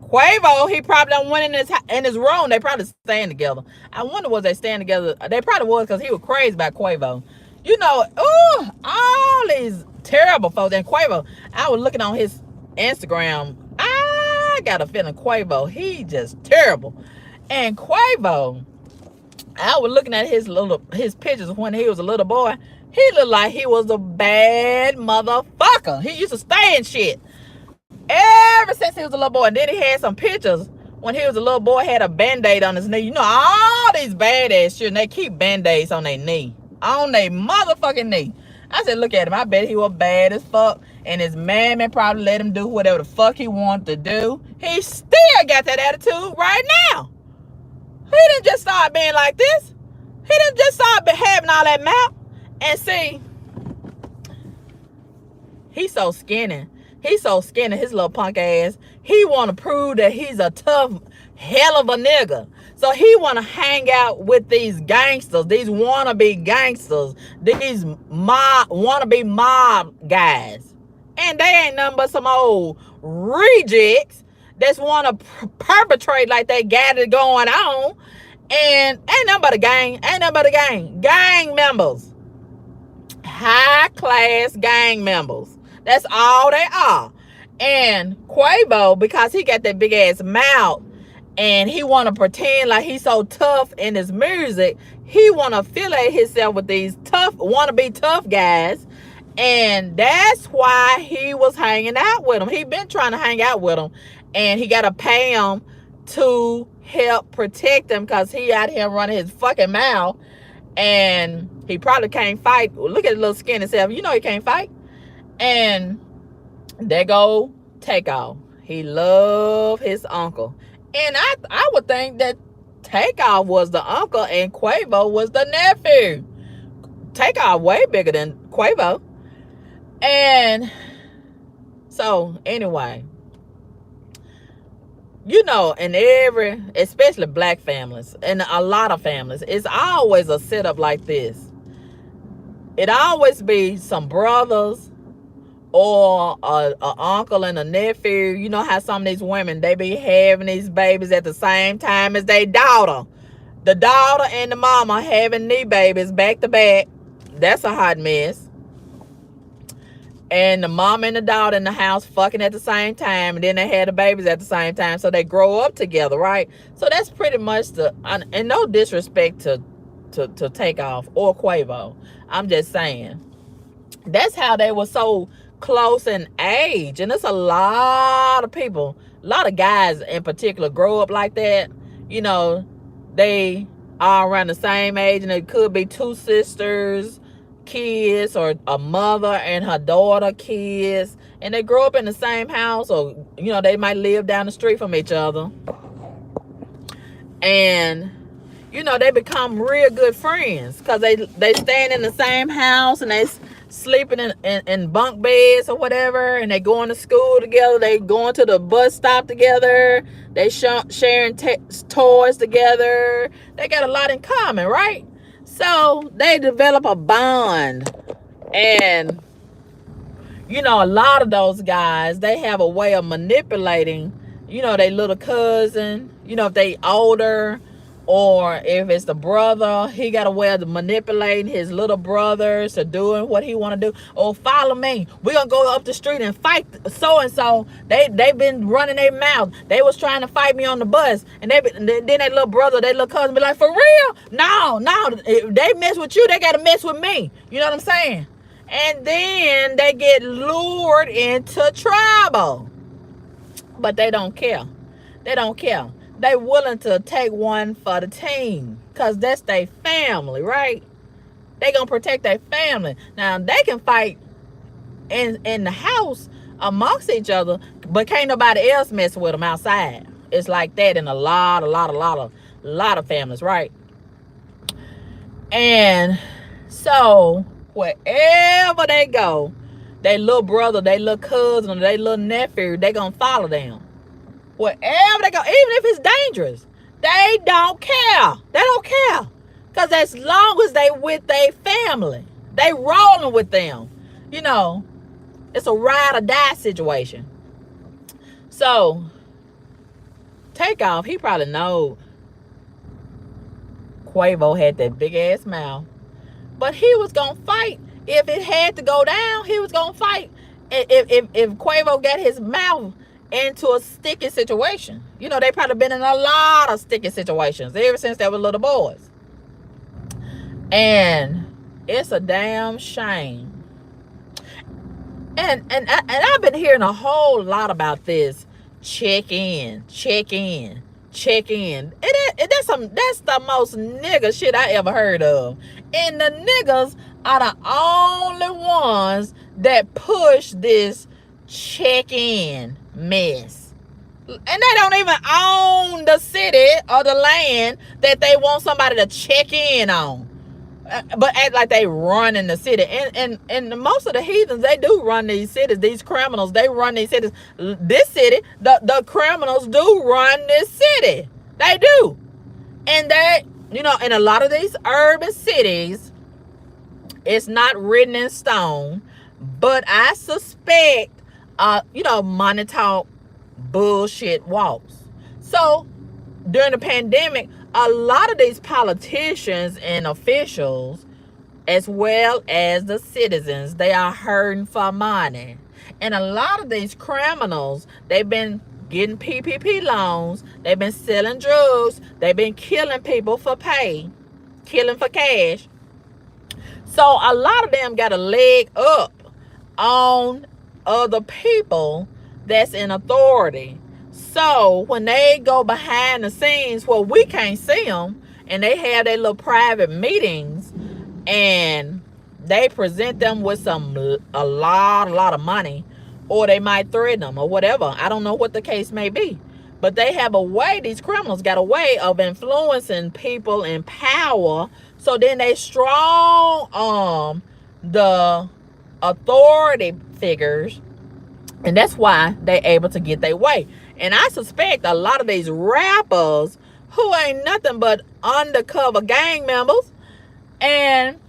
A: Quavo, he probably done went in his room. They probably staying together. I wonder, was they staying together? They probably was, because he was crazy about Quavo. You know, all these terrible folks. And Quavo, I was looking on his Instagram. I got a feeling Quavo, he just terrible. And Quavo, I was looking at his pictures when he was a little boy. He looked like he was a bad motherfucker. He used to stay in shit ever since he was a little boy. And then he had some pictures when he was a little boy, had a band-aid on his knee. You know, all these badass shit, and they keep band-aids on their knee. On their motherfucking knee. I said, look at him. I bet he was bad as fuck. And his mammy probably let him do whatever the fuck he wanted to do. He still got that attitude right now. He didn't just start being like this. He didn't just start having all that mouth. And see, he's so skinny. He's so skinny, his little punk ass. He want to prove that he's a tough hell of a nigga. So he want to hang out with these gangsters, these wannabe gangsters, these wannabe mob guys. And they ain't nothing but some old rejects that's want to perpetrate like they got it going on. And ain't nothing but a gang. Ain't nothing but a gang. Gang members. High class gang members. That's all they are. And Quavo, because he got that big ass mouth and he want to pretend like he's so tough in his music, he want to affiliate himself with these tough, want to be tough guys. And that's why he was hanging out with him. He been trying to hang out with him. And he got to pay him to help protect him because he out here running his fucking mouth. And he probably can't fight. Look at his little skinny self. You know he can't fight. And there go Takeoff. He loved his uncle. And I would think that Takeoff was the uncle and Quavo was the nephew. Takeoff way bigger than Quavo. And so anyway, you know, in every, especially black families and a lot of families, it's always a setup like this. It always be some brothers or a uncle and a nephew. You know how some of these women, they be having these babies at the same time as their daughter. The daughter and the mama having these babies back to back. That's a hot mess. And the mom and the daughter in the house fucking at the same time, and then they had the babies at the same time, so they grow up together, right? So that's pretty much the, and no disrespect to Takeoff or Quavo, I'm just saying that's how they were so close in age. And it's a lot of people, a lot of guys in particular, grow up like that. You know, they are around the same age, and it could be two sisters, kids, or a mother and her daughter kids, and they grow up in the same house, or you know, they might live down the street from each other, and you know, they become real good friends because they stand in the same house and they sleeping in bunk beds or whatever, and they going to school together, they going to the bus stop together, they sharing toys together, they got a lot in common, right? So they develop a bond. And you know, a lot of those guys, they have a way of manipulating, you know, their little cousin, you know, if they older, or if it's the brother, he got a way of manipulating his little brothers to doing what he want to do. Or follow me, we're gonna go up the street and fight so and so. They've been running their mouth. They was trying to fight me on the bus, and then their little brother, their little cousin be like, for real? No, if they mess with you, they gotta mess with me. You know what I'm saying? And then they get lured into trouble, but they don't care. They don't care. They willing to take one for the team because that's their family, right? They gonna protect their family. Now they can fight in the house amongst each other, but can't nobody else mess with them outside. It's like that in a lot of families, right? And so wherever they go, their little brother, their little cousin, or their little nephew, they gonna follow them. Wherever they go, even if it's dangerous, they don't care. They don't care. Because as long as they with their family, they rolling with them. You know, it's a ride or die situation. So, Takeoff, he probably know Quavo had that big ass mouth. But he was going to fight. If it had to go down, he was going to fight. If Quavo got his mouth into a sticky situation. You know, they probably been in a lot of sticky situations ever since they were little boys. And it's a damn shame. And I've been hearing a whole lot about this. Check in. That's the most nigga shit I ever heard of. And the niggas are the only ones that push this check in mess. And they don't even own the city or the land that they want somebody to check in on. But act like they run in the city. And most of the heathens, they do run these cities. These criminals, they run these cities. This city, the criminals do run this city. They do. And they, you know, in a lot of these urban cities, it's not written in stone, but I suspect, you know, money talk, bullshit walks. So during the pandemic, a lot of these politicians and officials, as well as the citizens, they are hurting for money. And a lot of these criminals, they've been getting PPP loans, they've been selling drugs, they've been killing people for pay, killing for cash. So a lot of them got a leg up on other people that's in authority. So when they go behind the scenes where we can't see them, and they have their little private meetings, and they present them with a lot of money, or they might threaten them or whatever. I don't know what the case may be, but they have a way. These criminals got a way of influencing people in power. So then they strong arm the authority figures, and that's why they able to get their way. And I suspect a lot of these rappers who ain't nothing but undercover gang members, and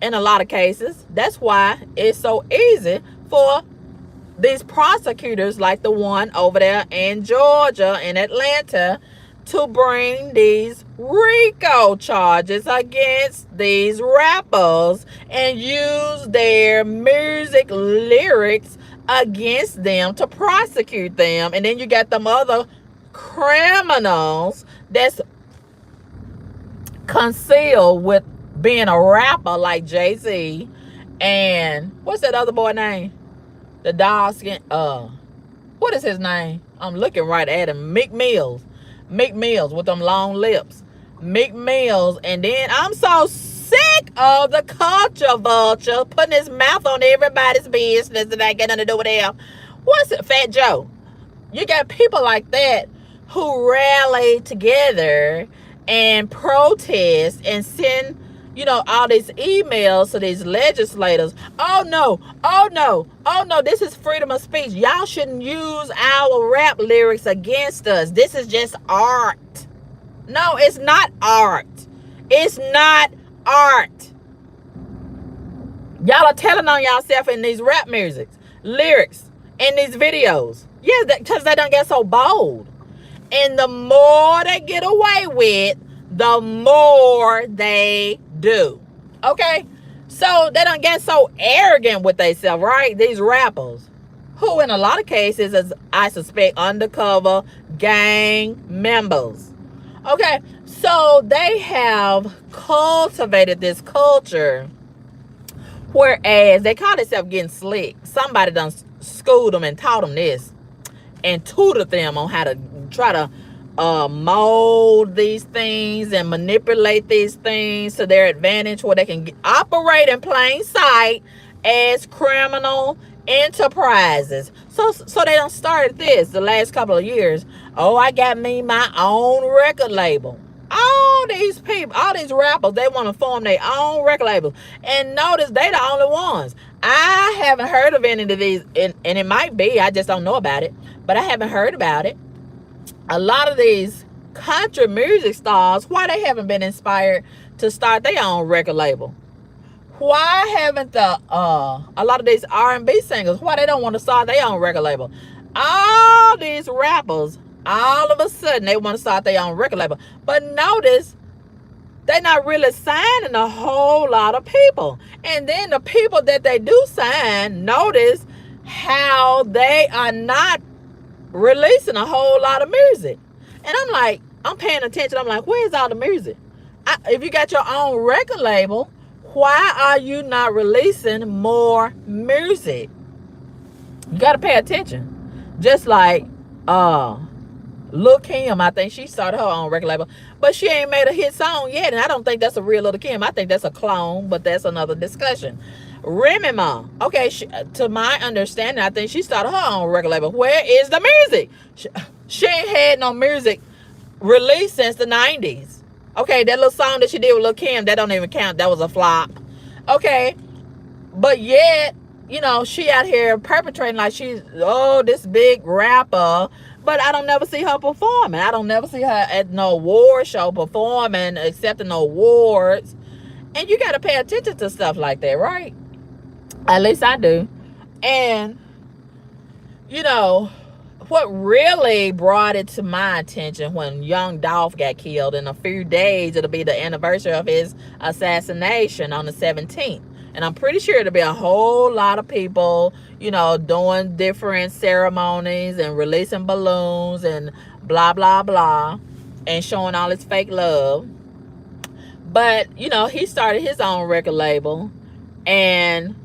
A: in a lot of cases, that's why it's so easy for these prosecutors, like the one over there in Georgia, in Atlanta, to bring these RICO charges against these rappers and use their music lyrics against them to prosecute them. And then you got them other criminals that's concealed with being a rapper, like Jay-Z and what's that other boy name? The dog skin, what is his name? I'm looking right at him. Meek Mills with them long lips. Meek Mills. And then I'm so sick of the culture vulture putting his mouth on everybody's business that ain't got nothing to do with them. What's it? Fat Joe. You got people like that who rally together and protest and send, all these emails to these legislators. Oh no, this is freedom of speech. Y'all shouldn't use our rap lyrics against us. This is just art. No, it's not art. It's not art. Y'all are telling on y'allself in these rap musics, lyrics, in these videos. Yeah, because they don't get so bold. And the more they get away with, the more they do. Okay? So they don't get so arrogant with themselves, right? These rappers, who in a lot of cases is, I suspect, undercover gang members. Okay? So they have cultivated this culture, whereas they call themselves getting slick. Somebody done schooled them and taught them this and tutored them on how to try to mold these things and manipulate these things to their advantage, where they can operate in plain sight as criminal enterprises. So they don't start this the last couple of years. Oh, I got me my own record label. All these people, all these rappers, they want to form their own record labels. And notice they the only ones. I haven't heard of any of these, and it might be, I just don't know about it, but I haven't heard about it. A lot of these country music stars, why they haven't been inspired to start their own record label? Why haven't a lot of these R&B singers, why they don't want to start their own record label? All these rappers, all of a sudden, they want to start their own record label. But notice, they're not really signing a whole lot of people. And then the people that they do sign, notice how they are not releasing a whole lot of music. And I'm like, I'm paying attention. I'm like, where's all the music? If you got your own record label, why are you not releasing more music? You got to pay attention. Just like Lil' Kim, I think she started her own record label, but she ain't made a hit song yet. And I don't think that's a real Lil' Kim. I think that's a clone, but that's another discussion. Remy Ma, okay, to my understanding, I think she started her own record label. Where is the music? She ain't had no music released since the 90s. Okay, that little song that she did with Lil' Kim, that don't even count. That was a flop. Okay, but yet, she out here perpetrating like she's, this big rapper, but I don't never see her performing. I don't never see her at no award show performing, accepting no awards. And you got to pay attention to stuff like that, right? At least I do. And, what really brought it to my attention when young Dolph got killed in a few days, it'll be the anniversary of his assassination on the 17th. And I'm pretty sure there'll be a whole lot of people, doing different ceremonies and releasing balloons and blah, blah, blah, and showing all his fake love. But, he started his own record label, and,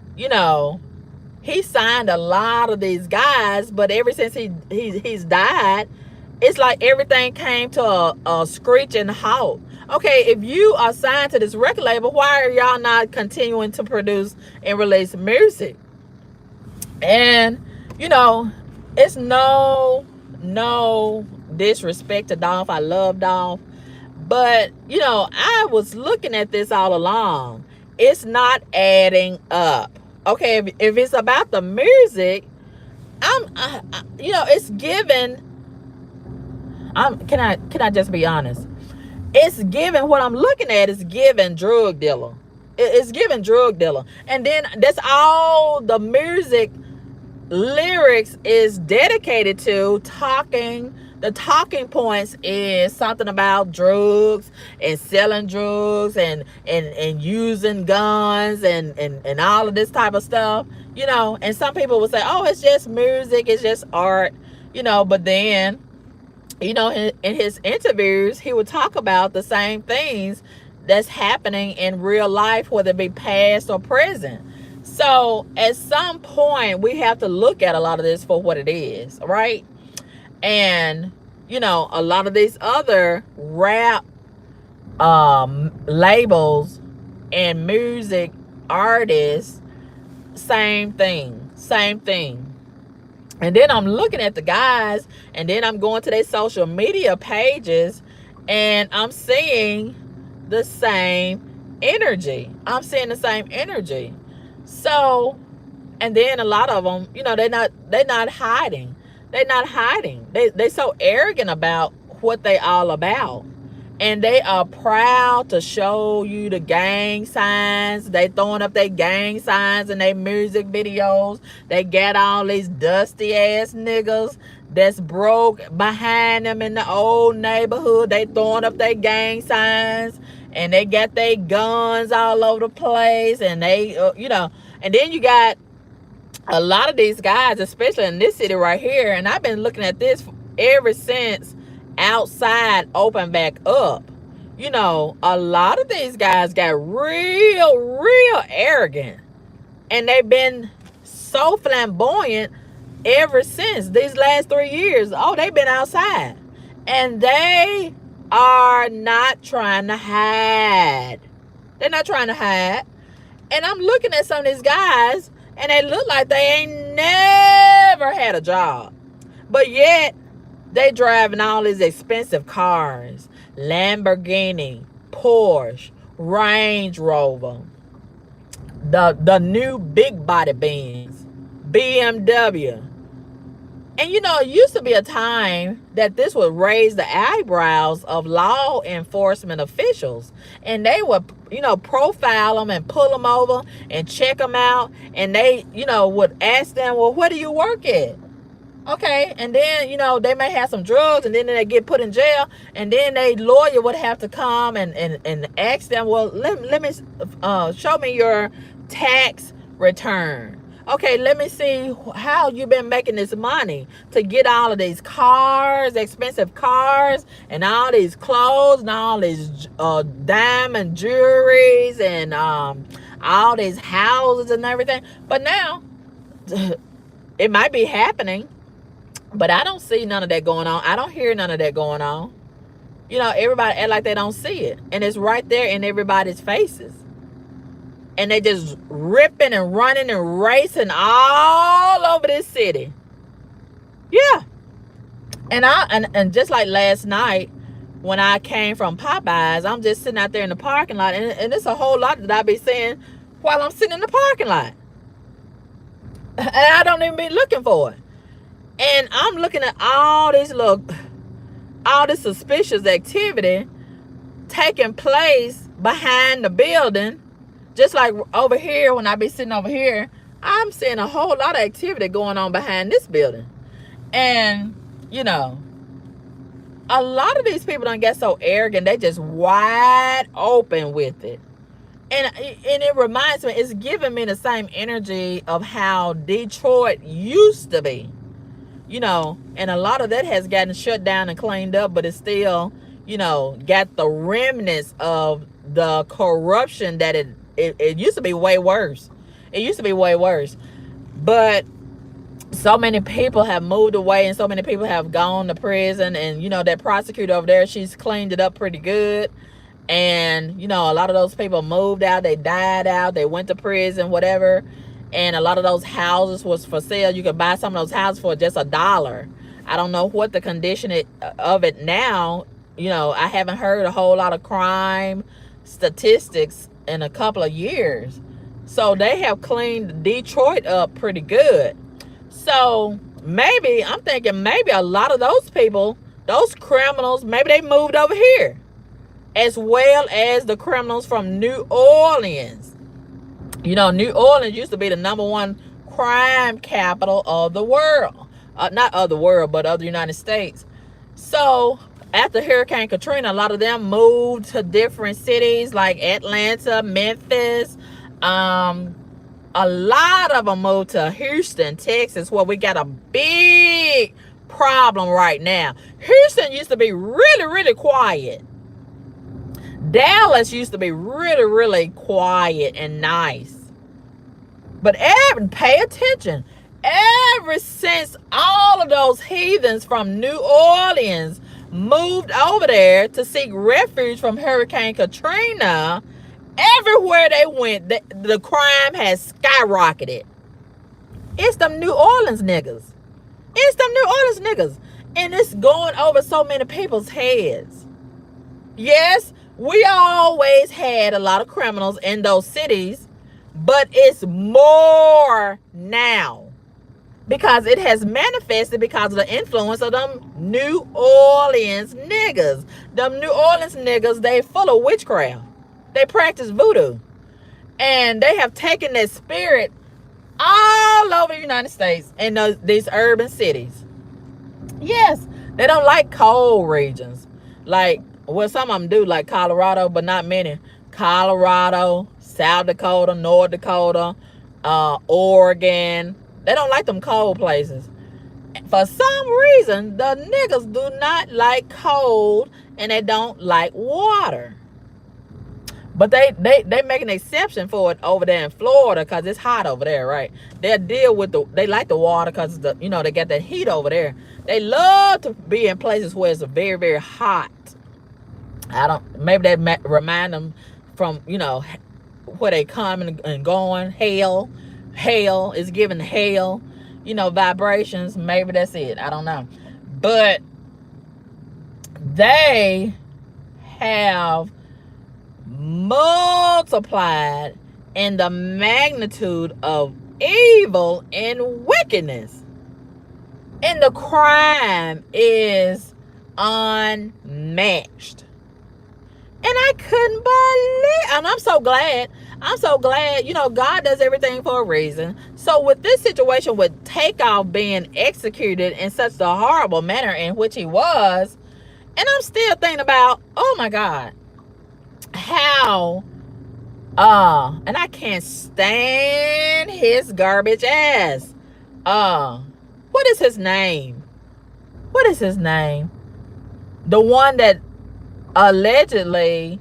A: he signed a lot of these guys, but ever since he's died, it's like everything came to a screeching halt. Okay, if you are signed to this record label, why are y'all not continuing to produce and release music? And, it's no disrespect to Dolph. I love Dolph. But, I was looking at this all along. It's not adding up. Okay, if it's about the music, it's given. Can I just be honest? It's given, what I'm looking at is given drug dealer. It's given drug dealer. And then that's all the music lyrics is dedicated to talking. The talking points is something about drugs and selling drugs and using guns and all of this type of stuff, and some people will say, oh, it's just music, it's just art, but then, in his interviews, he would talk about the same things that's happening in real life, whether it be past or present. So at some point, we have to look at a lot of this for what it is, right? And, a lot of these other rap labels and music artists, same thing. And then I'm looking at the guys, and then I'm going to their social media pages, and I'm seeing the same energy. So, and then a lot of them, they're not hiding. They so arrogant about what they all about. And they are proud to show you the gang signs. They throwing up their gang signs in their music videos. They got all these dusty ass niggas that's broke behind them in the old neighborhood. They throwing up their gang signs. And they got their guns all over the place. And they, and then you got a lot of these guys, especially in this city right here, and I've been looking at this ever since outside opened back up. A lot of these guys got real arrogant, and they've been so flamboyant ever since these last 3 years. Oh, they've been outside, and they are not trying to hide. They're not trying to hide. And I'm looking at some of these guys, and they look like they ain't never had a job. But yet, they driving all these expensive cars. Lamborghini, Porsche, Range Rover. The new big body Benz, BMW. And it used to be a time that this would raise the eyebrows of law enforcement officials. And they would, profile them and pull them over and check them out. And they, would ask them, well, where do you work at? Okay. And then, they may have some drugs, and then they get put in jail. And then their lawyer would have to come and ask them, well, let me show me your tax return. Okay, let me see how you've been making this money to get all of these cars, expensive cars, and all these clothes, and all these diamond jewelries, and all these houses and everything. But now, it might be happening, but I don't see none of that going on. I don't hear none of that going on. Everybody act like they don't see it. And it's right there in everybody's faces. And they just ripping and running and racing all over this city. Yeah. And just like last night, when I came from Popeyes, I'm just sitting out there in the parking lot. And it's a whole lot that I be saying while I'm sitting in the parking lot. And I don't even be looking for it. And I'm looking at all this suspicious activity taking place behind the building. Just like over here, when I be sitting over here, I'm seeing a whole lot of activity going on behind this building. And, you know, a lot of these people don't get so arrogant. They just wide open with it. And it reminds me, it's giving me the same energy of how Detroit used to be. You know, and a lot of that has gotten shut down and cleaned up, but it's still, you know, got the remnants of the corruption that it used to be way worse. It used to be way worse. But so many people have moved away and so many people have gone to prison. And, you know, that prosecutor over there, she's cleaned it up pretty good. And, you know, a lot of those people moved out. They died out. They went to prison, whatever. And a lot of those houses was for sale. You could buy some of those houses for just $1. I don't know what the condition of it now. You know, I haven't heard a whole lot of crime statistics in a couple of years. So they have cleaned Detroit up pretty good. So maybe, I'm thinking maybe a lot of those people, those criminals, maybe they moved over here, as well as the criminals from New Orleans. You know, New Orleans used to be the #1 crime capital of the world. Not of the world, but of the United States. So after Hurricane Katrina, a lot of them moved to different cities like Atlanta, Memphis. A lot of them moved to Houston, Texas, where we got a big problem right now. Houston used to be really, really quiet. Dallas used to be really, really quiet and nice. But pay attention. Ever since all of those heathens from New Orleans moved over there to seek refuge from Hurricane Katrina, everywhere they went, the crime has skyrocketed. It's them New Orleans niggas. It's them New Orleans niggas. And it's going over so many people's heads. Yes, we always had a lot of criminals in those cities, but it's more now. Because it has manifested because of the influence of them New Orleans niggas. Them New Orleans niggas, they full of witchcraft. They practice voodoo. And they have taken that spirit all over the United States in these urban cities. Yes, they don't like cold regions. Like, well, some of them do, like Colorado, but not many. Colorado, South Dakota, North Dakota, Oregon. They don't like them cold places. For some reason, the niggas do not like cold and they don't like water. But they make an exception for it over there in Florida because it's hot over there, right? They deal with they like the water because you know, they got that heat over there. They love to be in places where it's very, very hot. Maybe that remind them from, you know, where they come and going. Hell is giving hell, you know, vibrations. Maybe that's it. I don't know. But they have multiplied in the magnitude of evil and wickedness. And the crime is unmatched. And I couldn't believe, and I'm so glad, you know, God does everything for a reason. So with this situation with Takeoff being executed in such a horrible manner in which he was, and I'm still thinking about, oh my God, how, and I can't stand his garbage ass. What is his name? What is his name? The one that allegedly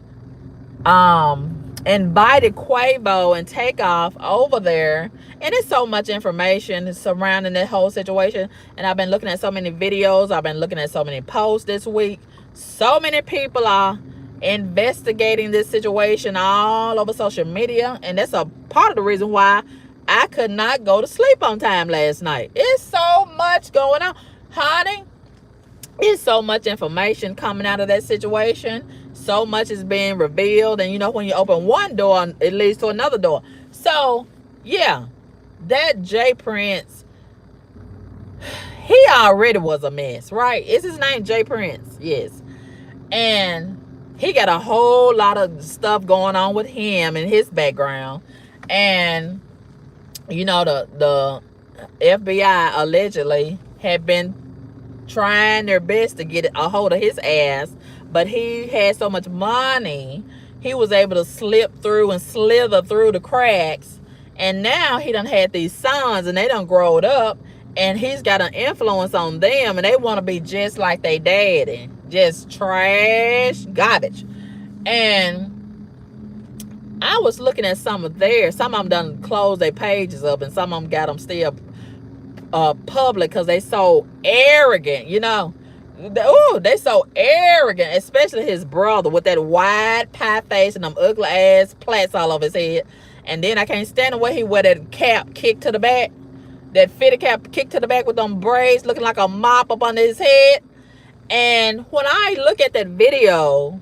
A: invited Quavo and Takeoff over there. And it's so much information surrounding that whole situation. And I've been looking at so many videos. I've been looking at so many posts this week. So many people are investigating this situation all over social media. And that's a part of the reason why I could not go to sleep on time last night. It's so much going on. Honey, it's so much information coming out of that situation. So much is being revealed. And you know, when you open one door, it leads to another door. So, yeah, that J Prince, he already was a mess, right? Is his name J Prince? Yes. And he got a whole lot of stuff going on with him and his background. And, you know, the FBI allegedly had been trying their best to get a hold of his ass. But he had so much money, he was able to slip through and slither through the cracks. And now he done had these sons and they done growed up, and he's got an influence on them, and they want to be just like they daddy. Just trash, garbage. And I was looking at some of theirs. Some of them done closed their pages up, and some of them got them still public because they so arrogant, you know. Oh, they so arrogant, especially his brother with that wide pie face and them ugly ass plaits all over his head. And then I can't stand the way he wear that cap kicked to the back, that fitted cap kicked to the back with them braids looking like a mop up under his head. And when I look at that video,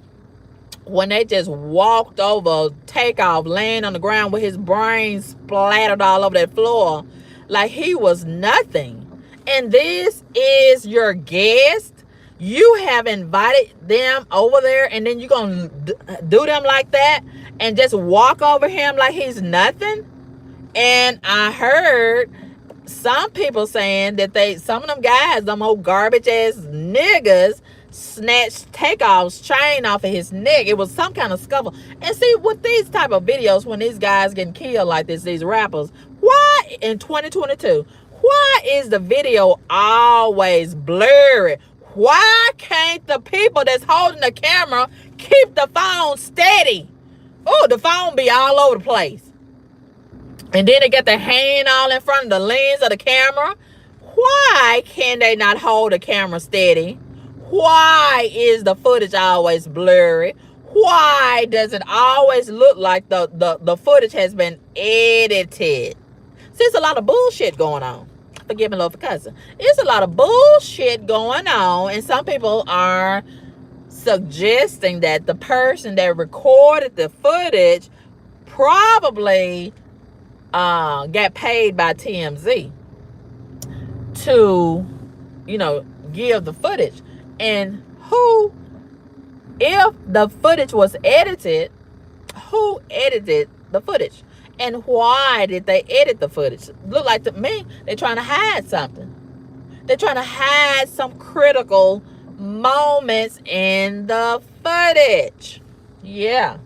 A: when they just walked over Takeoff laying on the ground with his brains splattered all over that floor like he was nothing, and this is your guest, you have invited them over there, and then you're gonna do them like that and just walk over him like he's nothing. And I heard some people saying that some of them guys, them old garbage ass niggas, snatched Takeoff's chain off of his neck. It was some kind of scuffle. And see, with these type of videos, when these guys getting killed like this, these rappers, why in 2022, why is the video always blurry? Why can't the people that's holding the camera keep the phone steady? Oh, the phone be all over the place. And then they get their hand all in front of the lens of the camera. Why can they not hold the camera steady? Why is the footage always blurry? Why does it always look like the footage has been edited? See, it's a lot of bullshit going on. Forgive me, Lord, for cussing. It's a lot of bullshit going on, and some people are suggesting that the person that recorded the footage probably got paid by TMZ to, give the footage. And if the footage was edited, who edited the footage? And why did they edit the footage? Look like to me, they're trying to hide something. They're trying to hide some critical moments in the footage. Yeah.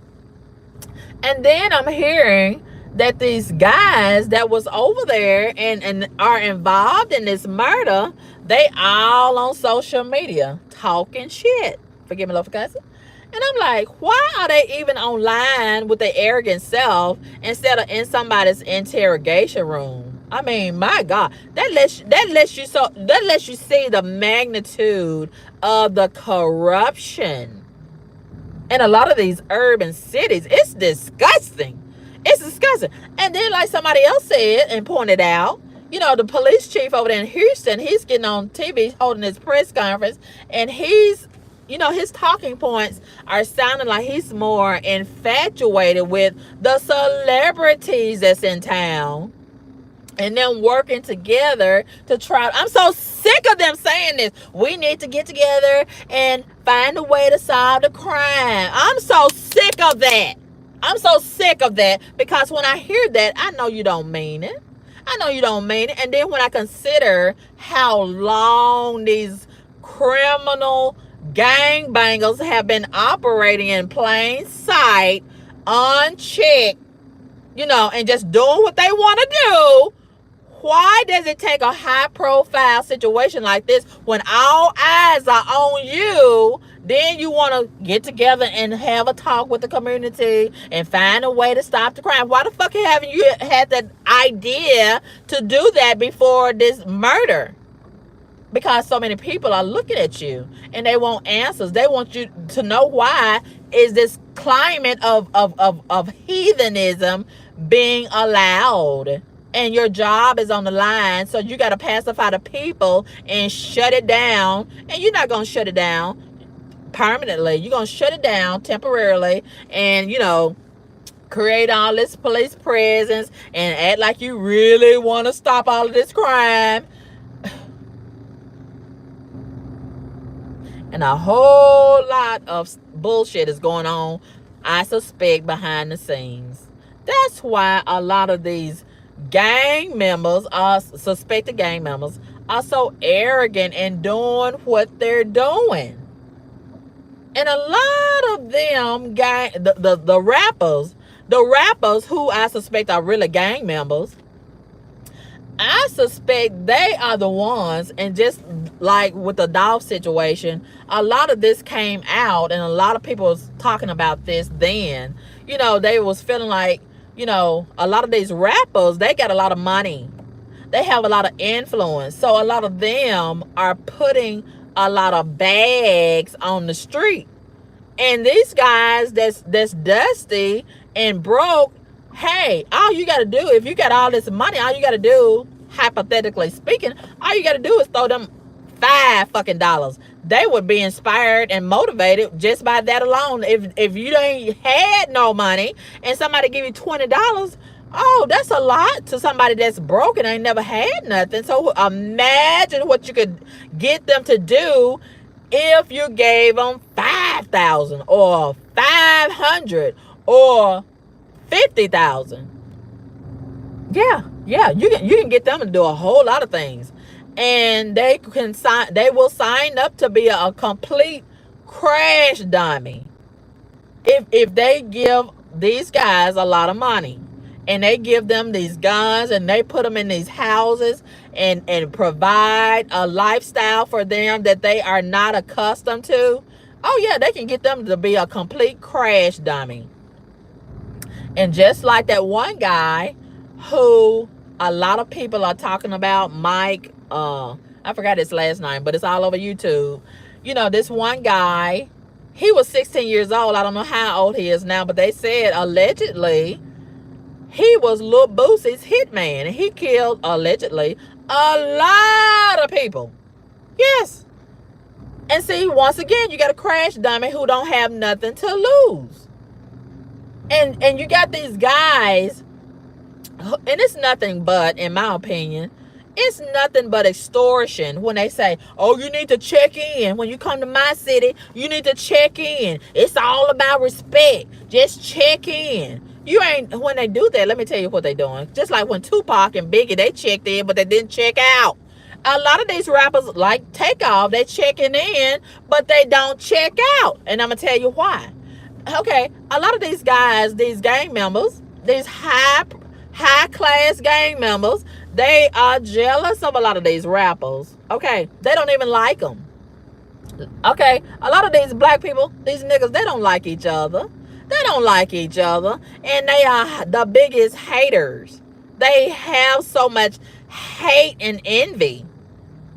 A: And then I'm hearing that these guys that was over there and are involved in this murder, they all on social media talking shit. Forgive me, Lord, for cussing. And I'm like, why are they even online with their arrogant self instead of in somebody's interrogation room? I mean, my God, that lets you see the magnitude of the corruption in a lot of these urban cities. It's disgusting. It's disgusting. And then, like somebody else said and pointed out, the police chief over there in Houston, he's getting on TV holding his press conference, and he's, his talking points are sounding like he's more infatuated with the celebrities that's in town and them working together to try. I'm so sick of them saying this. We need to get together and find a way to solve the crime. I'm so sick of that. I'm so sick of that, because when I hear that, I know you don't mean it. I know you don't mean it. And then when I consider how long these criminal gangbangers have been operating in plain sight, unchecked, and just doing what they want to do, why does it take a high-profile situation like this when all eyes are on you? Then you want to get together and have a talk with the community and find a way to stop the crime. Why the fuck haven't you had that idea to do that before this murder? Because so many people are looking at you and they want answers. They want you to know why is this climate of heathenism being allowed. And your job is on the line, so you got to pacify the people and shut it down. And you're not going to shut it down permanently. You're going to shut it down temporarily and, create all this police presence and act like you really want to stop all of this crime. And a whole lot of bullshit is going on, I suspect, behind the scenes. That's why a lot of these gang members, suspected gang members, are so arrogant in doing what they're doing. And a lot of them the rappers who I suspect are really gang members, I suspect they are the ones. And just like with the Dolph situation, a lot of this came out, and a lot of people was talking about this then. They was feeling like, a lot of these rappers, they got a lot of money. They have a lot of influence. So a lot of them are putting a lot of bags on the street. And these guys that's dusty and broke, hey, all you got to do, if you got all this money, all you got to do, hypothetically speaking, all you got to do is throw them $5 They would be inspired and motivated just by that alone. If you ain't had no money and somebody give you $20, oh, that's a lot to somebody that's broke and ain't never had nothing. So imagine what you could get them to do if you gave them 5,000 or 500 or 50,000. Yeah, you can get them to do a whole lot of things, and they will sign up to be a complete crash dummy if they give these guys a lot of money. And they give them these guns, and they put them in these houses and provide a lifestyle for them that they are not accustomed to. Oh yeah, they can get them to be a complete crash dummy. And just like that one guy who a lot of people are talking about, Mike, I forgot his last name, but it's all over YouTube. This one guy, he was 16 years old. I don't know how old he is now, but they said allegedly he was Lil Boosie's hitman, and he killed, allegedly, a lot of people. Yes. And see, once again, you got a crash dummy who don't have nothing to lose. And you got these guys, and it's nothing but, in my opinion, it's nothing but extortion when they say, oh, you need to check in. When you come to my city, you need to check in. It's all about respect. Just check in. When they do that, let me tell you what they're doing. Just like when Tupac and Biggie, they checked in, but they didn't check out. A lot of these rappers, like Takeoff, they checking in, but they don't check out. And I'm going to tell you why. Okay, a lot of these guys, these gang members, these high-class gang members, they are jealous of a lot of these rappers. Okay, they don't even like them. Okay, a lot of these black people, these niggas, they don't like each other. They don't like each other, and they are the biggest haters. They have so much hate and envy.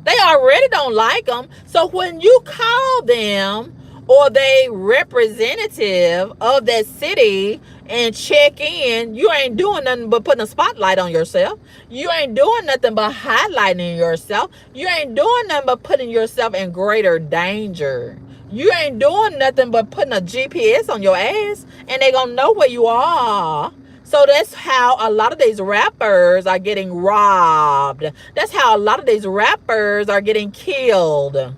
A: They already don't like them. So when you call them or they representative of that city and check in, you ain't doing nothing but putting a spotlight on yourself. You ain't doing nothing but highlighting yourself. You ain't doing nothing but putting yourself in greater danger. You ain't doing nothing but putting a GPS on your ass, and they gonna know where you are. So that's how a lot of these rappers are getting robbed. That's how a lot of these rappers are getting killed.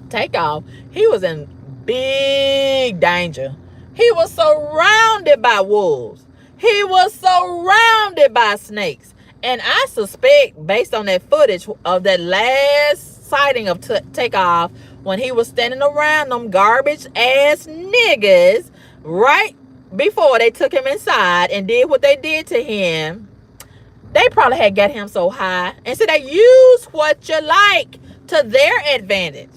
A: Takeoff, he was in big danger. He was surrounded by wolves. He was surrounded by snakes. And I suspect, based on that footage of that last sighting of Takeoff, when he was standing around them garbage ass niggas right before they took him inside and did what they did to him, they probably had got him so high. And so they use what you like to their advantage.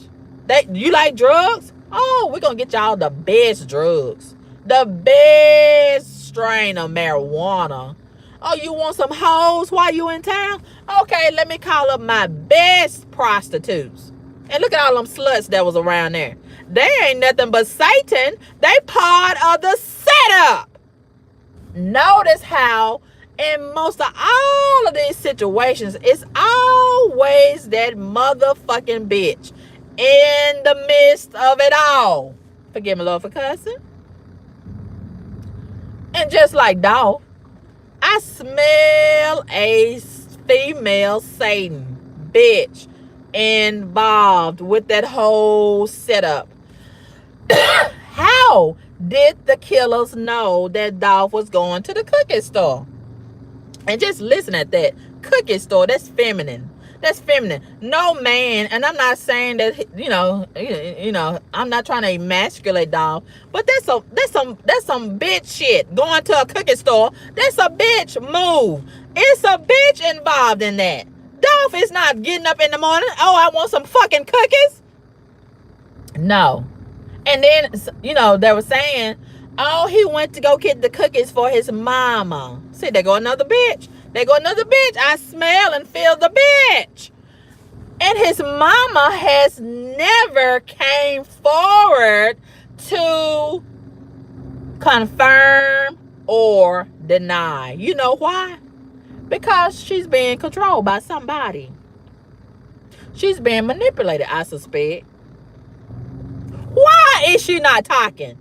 A: You like drugs? Oh, we're going to get y'all the best drugs. The best strain of marijuana. Oh, you want some hoes while you in town? Okay, let me call up my best prostitutes. And look at all them sluts that was around there. They ain't nothing but Satan. They part of the setup. Notice how in most of all of these situations, it's always that motherfucking bitch in the midst of it all. Forgive me, Lord, for cussing. And just like Dolph, I smell a female Satan bitch involved with that whole setup. How did the killers know that Dolph was going to the cookie store? And just listen at that. Cookie store, that's feminine. That's feminine. No man, and I'm not saying that I'm not trying to emasculate Dolph, but that's some bitch shit. Going to a cookie store, that's a bitch move. It's a bitch involved in that. Dolph is not getting up in the morning. Oh, I want some fucking cookies. No. And then they were saying, oh, he went to go get the cookies for his mama. See, there go another bitch. There go another bitch. I smell and feel the bitch. And his mama has never came forward to confirm or deny. You know why? Because she's being controlled by somebody. She's being manipulated, I suspect. Why is she not talking?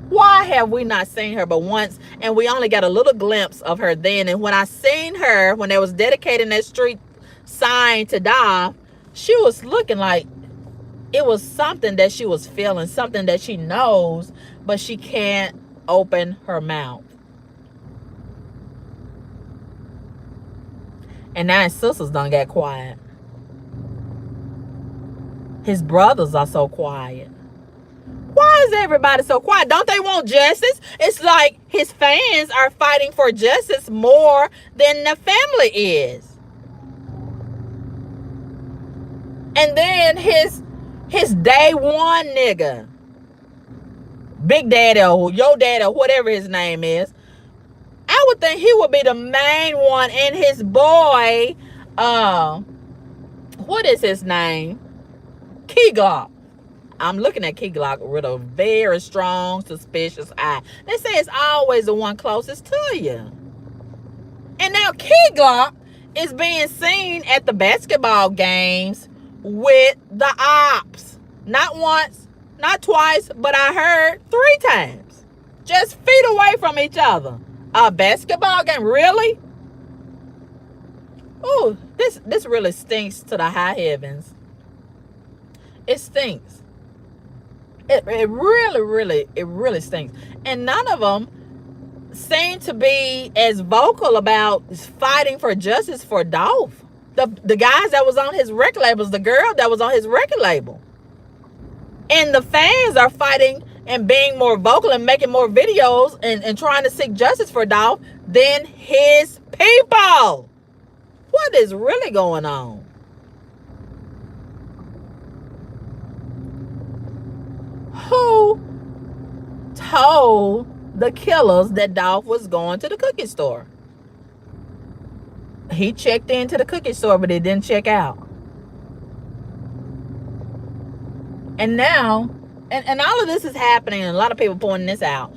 A: Why have we not seen her but once, and we only got a little glimpse of her then? And when I seen her, when they was dedicating that street sign to die, she was looking like it was something that she was feeling, something that she knows, but she can't open her mouth. And now his sisters done got quiet. His brothers are so quiet. Why is everybody so quiet? Don't they want justice? It's like his fans are fighting for justice more than the family is. And then his day one nigga, Big Daddy or Yo Daddy or whatever his name is, I would think he would be the main one. And his boy, what is his name? Key Glock. I'm looking at Key Glock with a very strong, suspicious eye. They say it's always the one closest to you. And now Key Glock is being seen at the basketball games with the ops. Not once, not twice, but I heard 3 times. Just feet away from each other. A basketball game? Really? Ooh, this really stinks to the high heavens. It stinks. It really stinks. And none of them seem to be as vocal about fighting for justice for Dolph. The guys that was on his record labels, the girl that was on his record label. And the fans are fighting and being more vocal and making more videos and trying to seek justice for Dolph than his people. What is really going on? Who told the killers that Dolph was going to the cookie store? He checked into the cookie store, but he didn't check out. And now, and all of this is happening, and a lot of people pointing this out.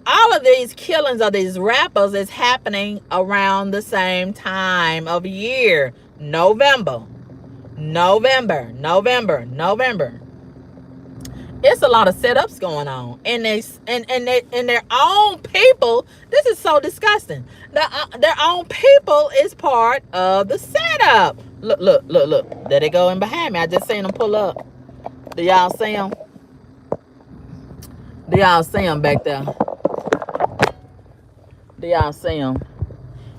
A: All of these killings of these rappers is happening around the same time of year. November. It's a lot of setups going on, and their own people. This is so disgusting. Their own people is part of the setup. Look. There they go in behind me. I just seen them pull up. Do y'all see them? Do y'all see them back there? Do y'all see them?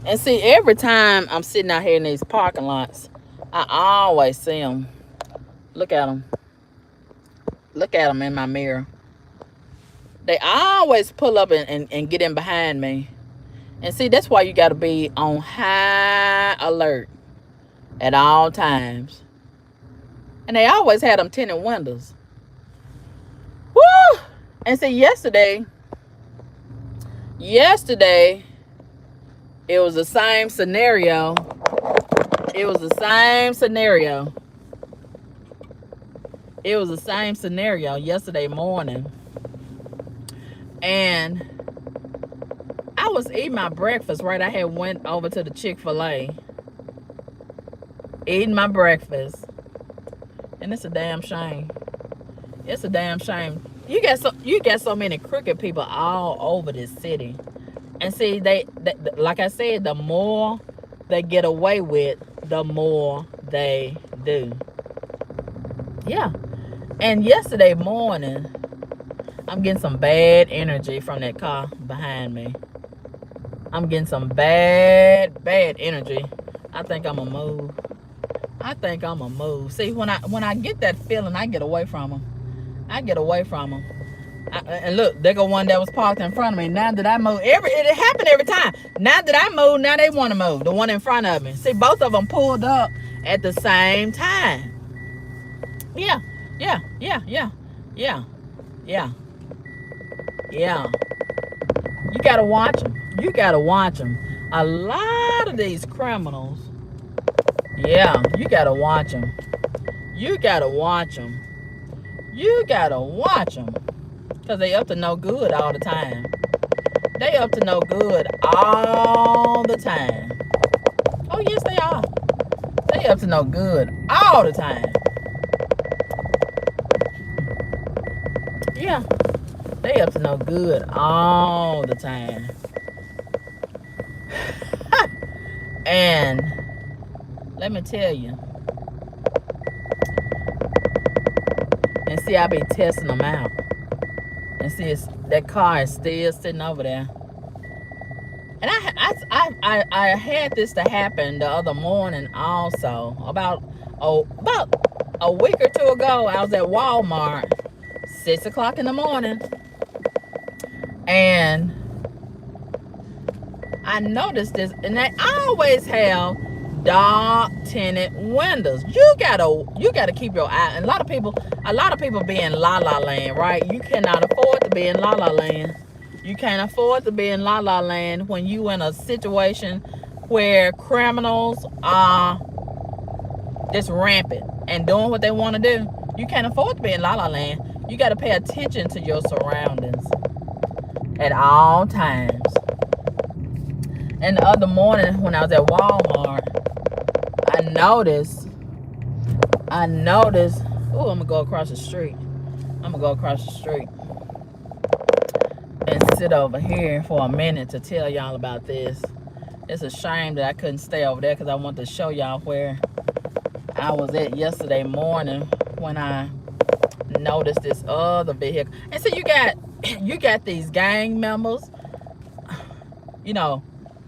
A: And see, every time I'm sitting out here in these parking lots, I always see them. Look at them. Look at them in my mirror. They always pull up and get in behind me. And see, that's why you got to be on high alert at all times. And they always had them tinted windows. Woo! And see, yesterday, it was the same scenario. It was the same scenario yesterday morning. And I was eating my breakfast, right? I had went over to the Chick-fil-A. Eating my breakfast. And it's a damn shame. It's a damn shame. You got so many crooked people all over this city. And see, they like I said, the more they get away with, the more they do. Yeah. And yesterday morning, I'm getting some bad energy from that car behind me. I'm getting some bad energy. I think I'm gonna move. I think I'm gonna move. See, when I get that feeling, I get away from them. I get away from them. And look, there go one that was parked in front of me. Now that I move, it happened every time. Now that I move, now they want to move. The one in front of me. See, both of them pulled up at the same time. Yeah, yeah, yeah, yeah, yeah, yeah, yeah. You gotta watch them. You gotta watch them. A lot of these criminals. Yeah, you gotta watch them. You gotta watch them. You gotta watch them. Because they up to no good all the time. They up to no good all the time. Oh, yes, they are. They up to no good all the time. Yeah. They up to no good all the time. And let me tell you. And see, I be testing them out. And see, that car is still sitting over there. And I had this to happen the other morning also. About a week or two ago, I was at Walmart, 6 o'clock in the morning. And I noticed this, and they always have dark tinted windows. You gotta keep your eye. And a lot of people be in la la land, right? You cannot afford to be in la la land. You can't afford to be in la la land when you in a situation where criminals are just rampant and doing what they want to do. You can't afford to be in la la land. You got to pay attention to your surroundings at all times. And the other morning when I was at Walmart, I noticed, oh, I'm gonna go across the street. And sit over here for a minute to tell y'all about this. It's a shame that I couldn't stay over there because I want to show y'all where I was at yesterday morning when I noticed this other vehicle. And so you got these gang members, you know,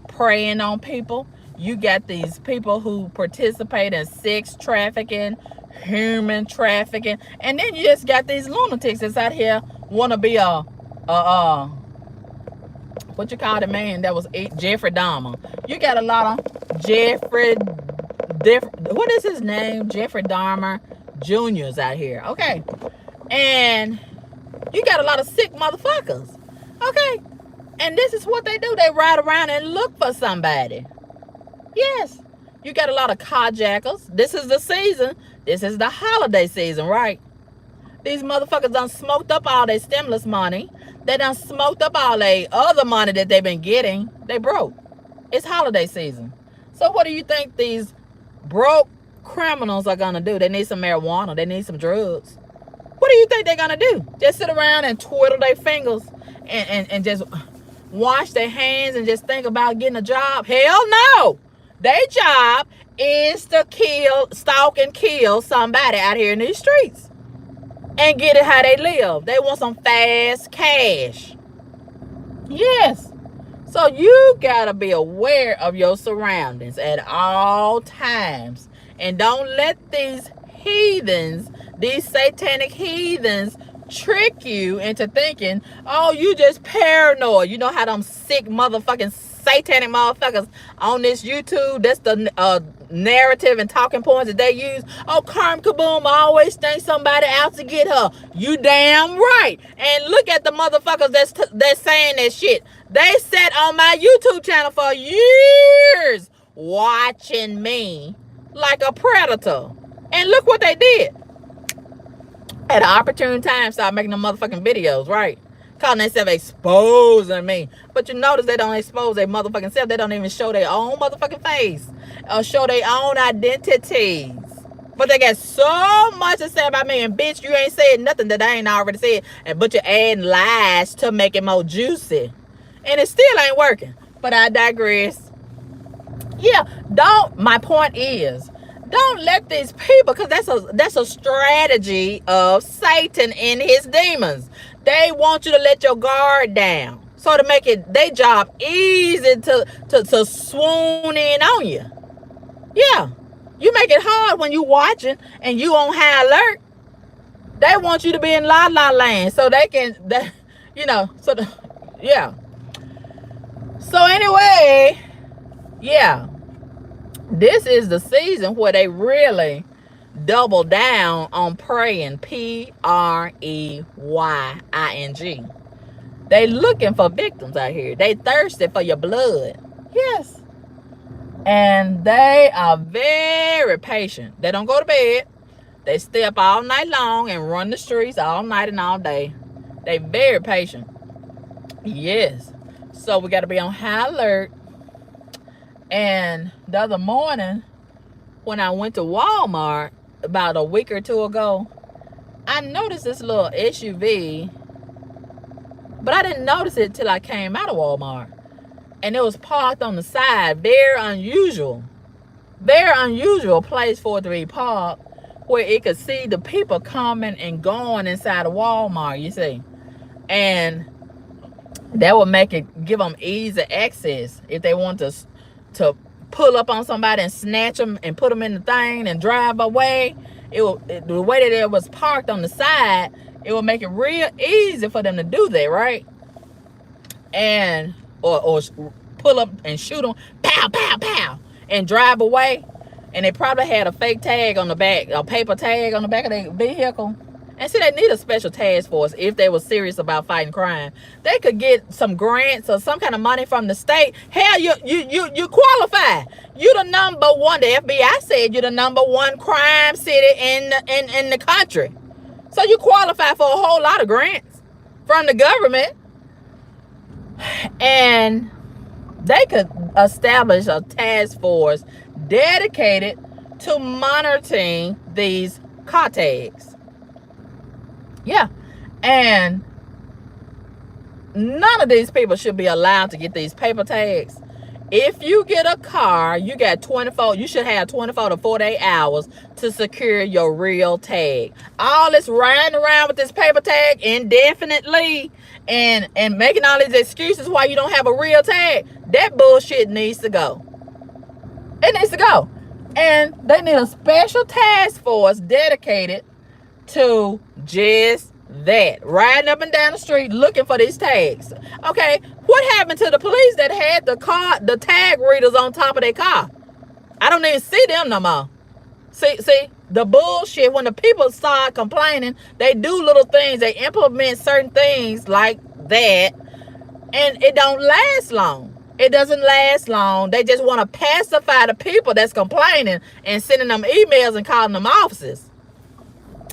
A: preying on people. You got these people who participate in sex trafficking, human trafficking, and then you just got these lunatics that's out here want to be what you call the man that was Jeffrey Dahmer. You got a lot of what is his name? Jeffrey Dahmer Juniors out here, okay? And you got a lot of sick motherfuckers, okay? And this is what they do. They ride around and look for somebody. Yes. You got a lot of carjackers. This is the season. This is the holiday season, right? These motherfuckers done smoked up all their stimulus money. They done smoked up all their other money that they've been getting. They broke. It's holiday season. So what do you think these broke criminals are going to do? They need some marijuana. They need some drugs. What do you think they're going to do? Just sit around and twiddle their fingers and just wash their hands and just think about getting a job? Hell no. Their job is to stalk and kill somebody out here in these streets and get it how they live. They want some fast cash. Yes. So you gotta be aware of your surroundings at all times. And don't let these heathens, these satanic heathens, trick you into thinking, oh, you just paranoid. You know how them sick motherfucking satanic motherfuckers on this YouTube, that's the narrative and talking points that they use. Oh, Carm Kaboom always thinks somebody out to get her. You damn right. And look at the motherfuckers that's saying that shit. They sat on my YouTube channel for years watching me like a predator. And look what they did. At an opportune time, start making them motherfucking videos, right? Calling themselves exposing me. But you notice they don't expose their motherfucking self. They don't even show their own motherfucking face or show their own identities. But they got so much to say about me. And bitch, you ain't said nothing that I ain't already said. But you're adding lies to make it more juicy. And it still ain't working. But I digress. Yeah, my point is, don't let these people, because that's a strategy of Satan and his demons. They want you to let your guard down. So to make it their job easy to swoon in on you. Yeah. You make it hard when you watching and you on high alert. They want you to be in la la land so they can, yeah. So anyway, yeah, this is the season where they really double down on praying. Preying. They looking for victims out here. They thirsty for your blood. Yes. And they are very patient. They don't go to bed. They stay up all night long and run the streets all night and all day. They very patient. Yes. So we got to be on high alert. And the other morning, when I went to Walmart about a week or two ago, I noticed this little SUV, but I didn't notice it till I came out of Walmart. And it was parked on the side. Very unusual place for it to be parked, where it could see the people coming and going inside of Walmart, you see. And that would give them easy access if they want to pull up on somebody and snatch them and put them in the thing and drive away. The way that it was parked on the side, it would make it real easy for them to do that, right? And or pull up and shoot them, pow, pow, pow, and drive away. And they probably had a fake tag on the back, a paper tag on the back of their vehicle. And see, they need a special task force if they were serious about fighting crime. They could get some grants or some kind of money from the state. Hell, you qualify. You the number one. The FBI said you're the number one crime city in the country. So you qualify for a whole lot of grants from the government. And they could establish a task force dedicated to monitoring these car tags. Yeah. And none of these people should be allowed to get these paper tags. If you get a car, you should have 24 to 48 hours to secure your real tag. All this riding around with this paper tag indefinitely and making all these excuses why you don't have a real tag, that bullshit needs to go. It needs to go. And they need a special task force dedicated to just that, riding up and down the street looking for these tags. Okay, what happened to the police that had the tag readers on top of their car? I don't even see them no more. See the bullshit. When the people start complaining, they do little things, they implement certain things like that, and it don't last long. It doesn't last long. They just want to pacify the people that's complaining and sending them emails and calling them officers.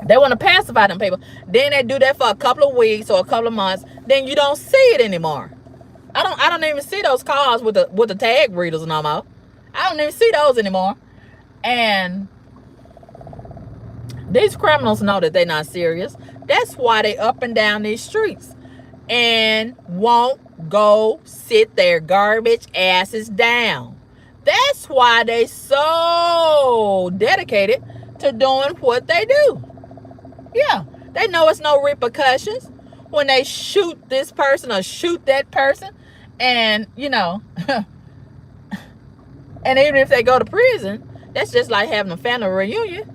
A: They want to pacify them people. Then they do that for a couple of weeks or a couple of months. Then you don't see it anymore. I don't even see those cars with the tag readers no more. I don't even see those anymore. And these criminals know that they're not serious. That's why they up and down these streets and won't go sit their garbage asses down. That's why they so dedicated to doing what they do. Yeah, they know it's no repercussions when they shoot this person or shoot that person. And, and even if they go to prison, that's just like having a family reunion.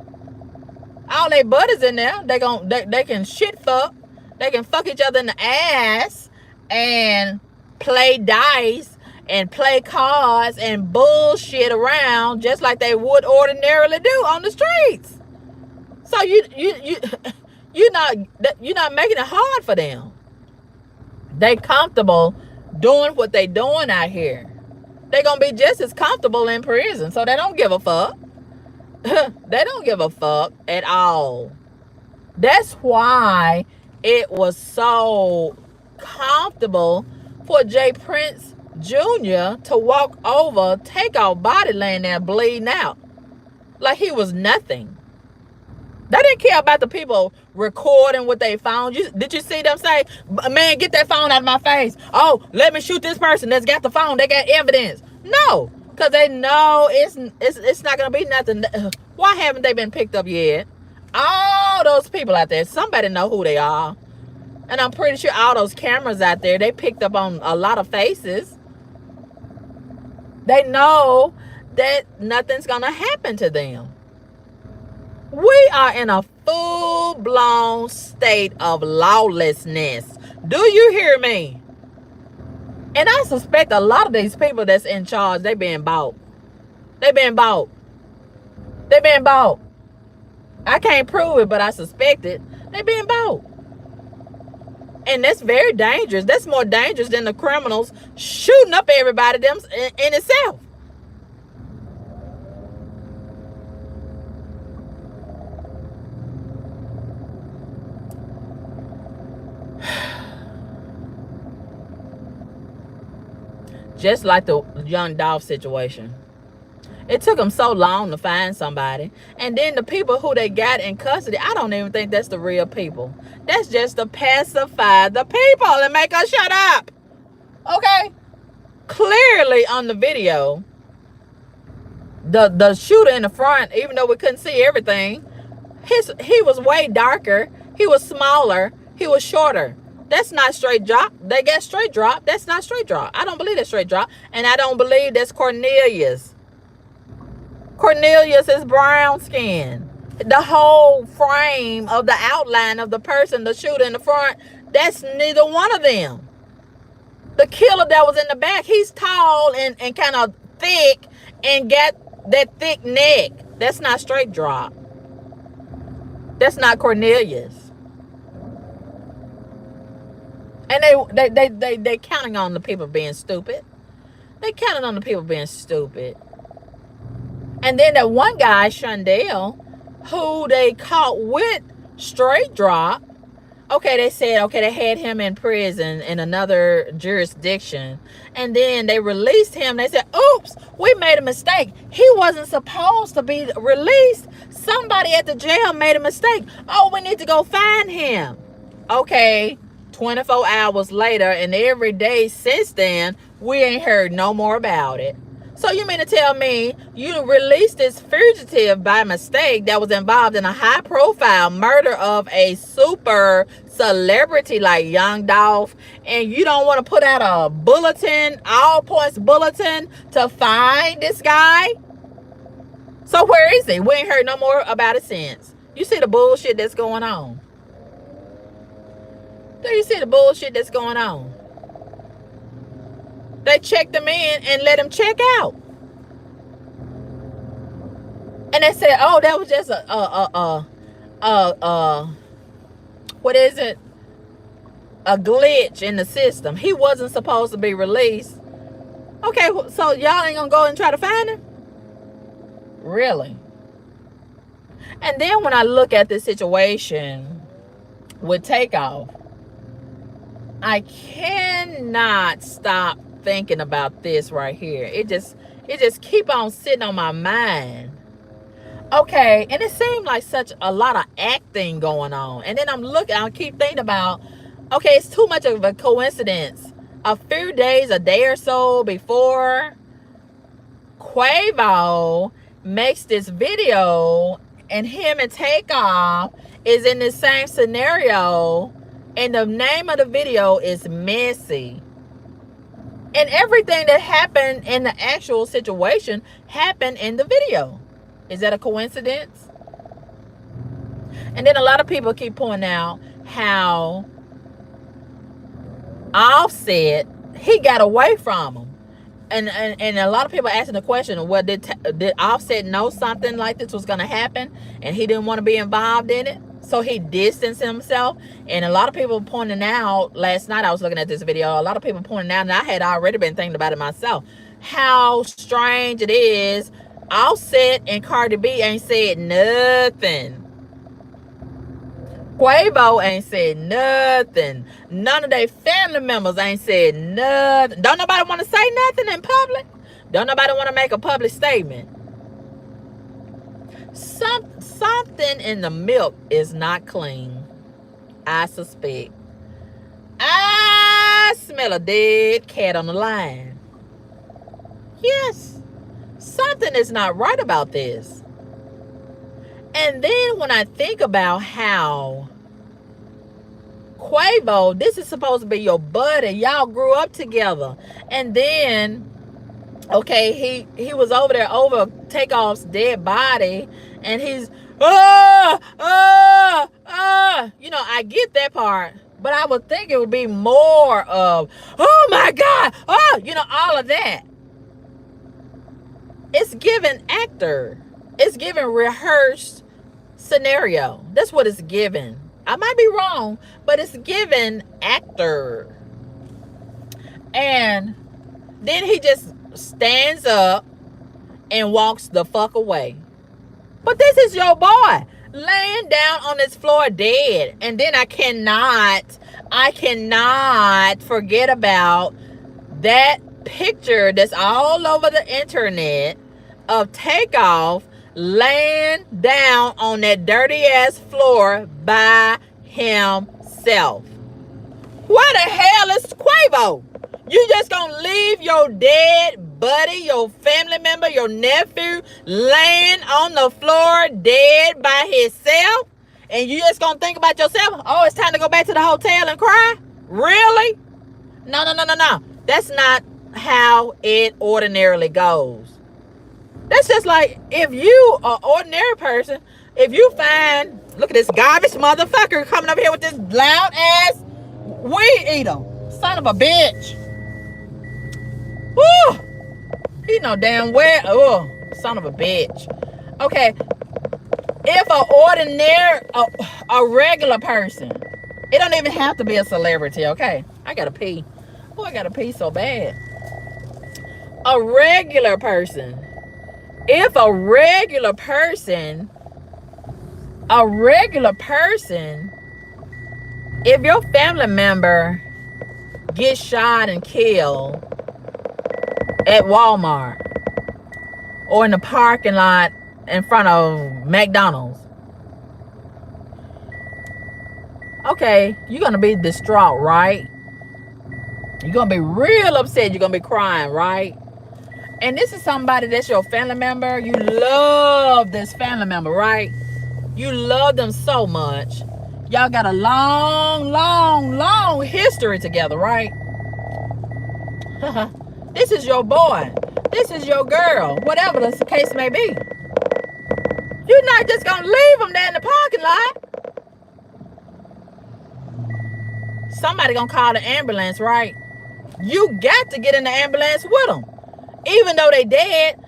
A: All their buddies in there, they can shit fuck. They can fuck each other in the ass and play dice and play cards and bullshit around just like they would ordinarily do on the streets. So you're not making it hard for them. They comfortable doing what they doing out here. They gonna be just as comfortable in prison, so they don't give a fuck. They don't give a fuck at all. That's why it was so comfortable for Jay Prince Jr. to walk over Takeoff body laying there bleeding out like he was nothing. They didn't care about the people recording what they found. Did you see them say, man, get that phone out of my face? Oh, let me shoot this person that's got the phone. They got evidence. No, because they know it's not going to be nothing. Why haven't they been picked up yet? All those people out there, somebody know who they are. And I'm pretty sure all those cameras out there, they picked up on a lot of faces. They know that nothing's gonna happen to them. We are in a full-blown state of lawlessness. Do you hear me? And I suspect a lot of these people that's in charge, they being bought. They being bought. They being bought. I can't prove it, but I suspect it. They being bought. And that's very dangerous. That's more dangerous than the criminals shooting up everybody them in itself. Just like the young Dolph situation. It took them so long to find somebody. And then the people who they got in custody, I don't even think that's the real people. That's just to pacify the people and make us shut up. Okay? Clearly on the video, the shooter in the front, even though we couldn't see everything, he was way darker. He was smaller. He was shorter. That's not straight drop. They got straight drop. That's not straight drop. I don't believe that's straight drop. And I don't believe that's Cornelius. Cornelius is brown skin. The whole frame of the outline of the person, the shooter in the front, that's neither one of them. The killer that was in the back, he's tall and kind of thick and got that thick neck. That's not straight drop. That's not Cornelius. And they counting on the people being stupid. They counting on the people being stupid. And then that one guy, Shundell, who they caught with straight drop. Okay, they said, okay, they had him in prison in another jurisdiction. And then they released him. They said, oops, we made a mistake. He wasn't supposed to be released. Somebody at the jail made a mistake. Oh, we need to go find him. Okay. 24 hours later, and every day since then, we ain't heard no more about it. So you mean to tell me you released this fugitive by mistake that was involved in a high-profile murder of a super celebrity like Young Dolph, and you don't want to put out a bulletin, all points bulletin, to find this guy? So where is he? We ain't heard no more about it since. You see the bullshit that's going on? Do you see the bullshit that's going on? They checked him in and let him check out. And they said, oh, that was just what is it? A glitch in the system. He wasn't supposed to be released. Okay, so y'all ain't gonna go and try to find him? Really? And then when I look at this situation with Takeoff, I cannot stop thinking about this right here. It just keep on sitting on my mind. Okay, and it seemed like such a lot of acting going on. And then I keep thinking about, okay, it's too much of a coincidence. A few days, a day or so before Quavo makes this video, and him and Takeoff is in the same scenario, and the name of the video is Messy. And everything that happened in the actual situation happened in the video. Is that a coincidence? And then a lot of people keep pointing out how Offset, he got away from him. And a lot of people asking the question, well, did Offset know something like this was going to happen and he didn't want to be involved in it? So he distanced himself. And a lot of people pointing out, last night I was looking at this video, a lot of people pointing out, and I had already been thinking about it myself, how strange it is. Offset and Cardi B ain't said nothing. Quavo ain't said nothing. None of their family members ain't said nothing. Don't nobody want to say nothing in public? Don't nobody want to make a public statement? Something in the milk is not clean. I suspect. I smell a dead cat on the line. Yes. Something is not right about this. And then when I think about how Quavo, this is supposed to be your buddy. Y'all grew up together. And then Okay, he was over there over Takeoff's dead body, and he's you know, I get that part, but I would think it would be more of, oh my God, oh, you know, all of that. It's given actor. It's given rehearsed scenario. That's what it's given. I might be wrong, but it's given actor. And then he just stands up and walks the fuck away. But this is your boy laying down on this floor dead. And then I cannot forget about that picture that's all over the internet of Takeoff laying down on that dirty ass floor by himself. Where the hell is Quavo? You just gonna leave your dead buddy, your family member, your nephew laying on the floor dead by himself? And you just gonna think about yourself? Oh, it's time to go back to the hotel and cry? Really? No. That's not how it ordinarily goes. That's just like if you are an ordinary person, if you find, look at this garbage motherfucker coming up here with this loud ass weed eater. Son of a bitch. Woo! He know damn well. Oh, son of a bitch. Okay. If an ordinary, a regular person, it don't even have to be a celebrity, okay? I gotta pee. Oh, I gotta pee so bad. A regular person. If a regular person, if your family member gets shot and killed at Walmart or in the parking lot in front of McDonald's, okay, you're gonna be distraught, right? You're gonna be real upset. You're gonna be crying, right? And this is somebody that's your family member. You love this family member, right? You love them so much. Y'all got a long history together, right? This is your boy. This is your girl. Whatever the case may be. You're not just gonna leave them there in the parking lot. Somebody gonna call the ambulance, right? You got to get in the ambulance with them. Even though they dead,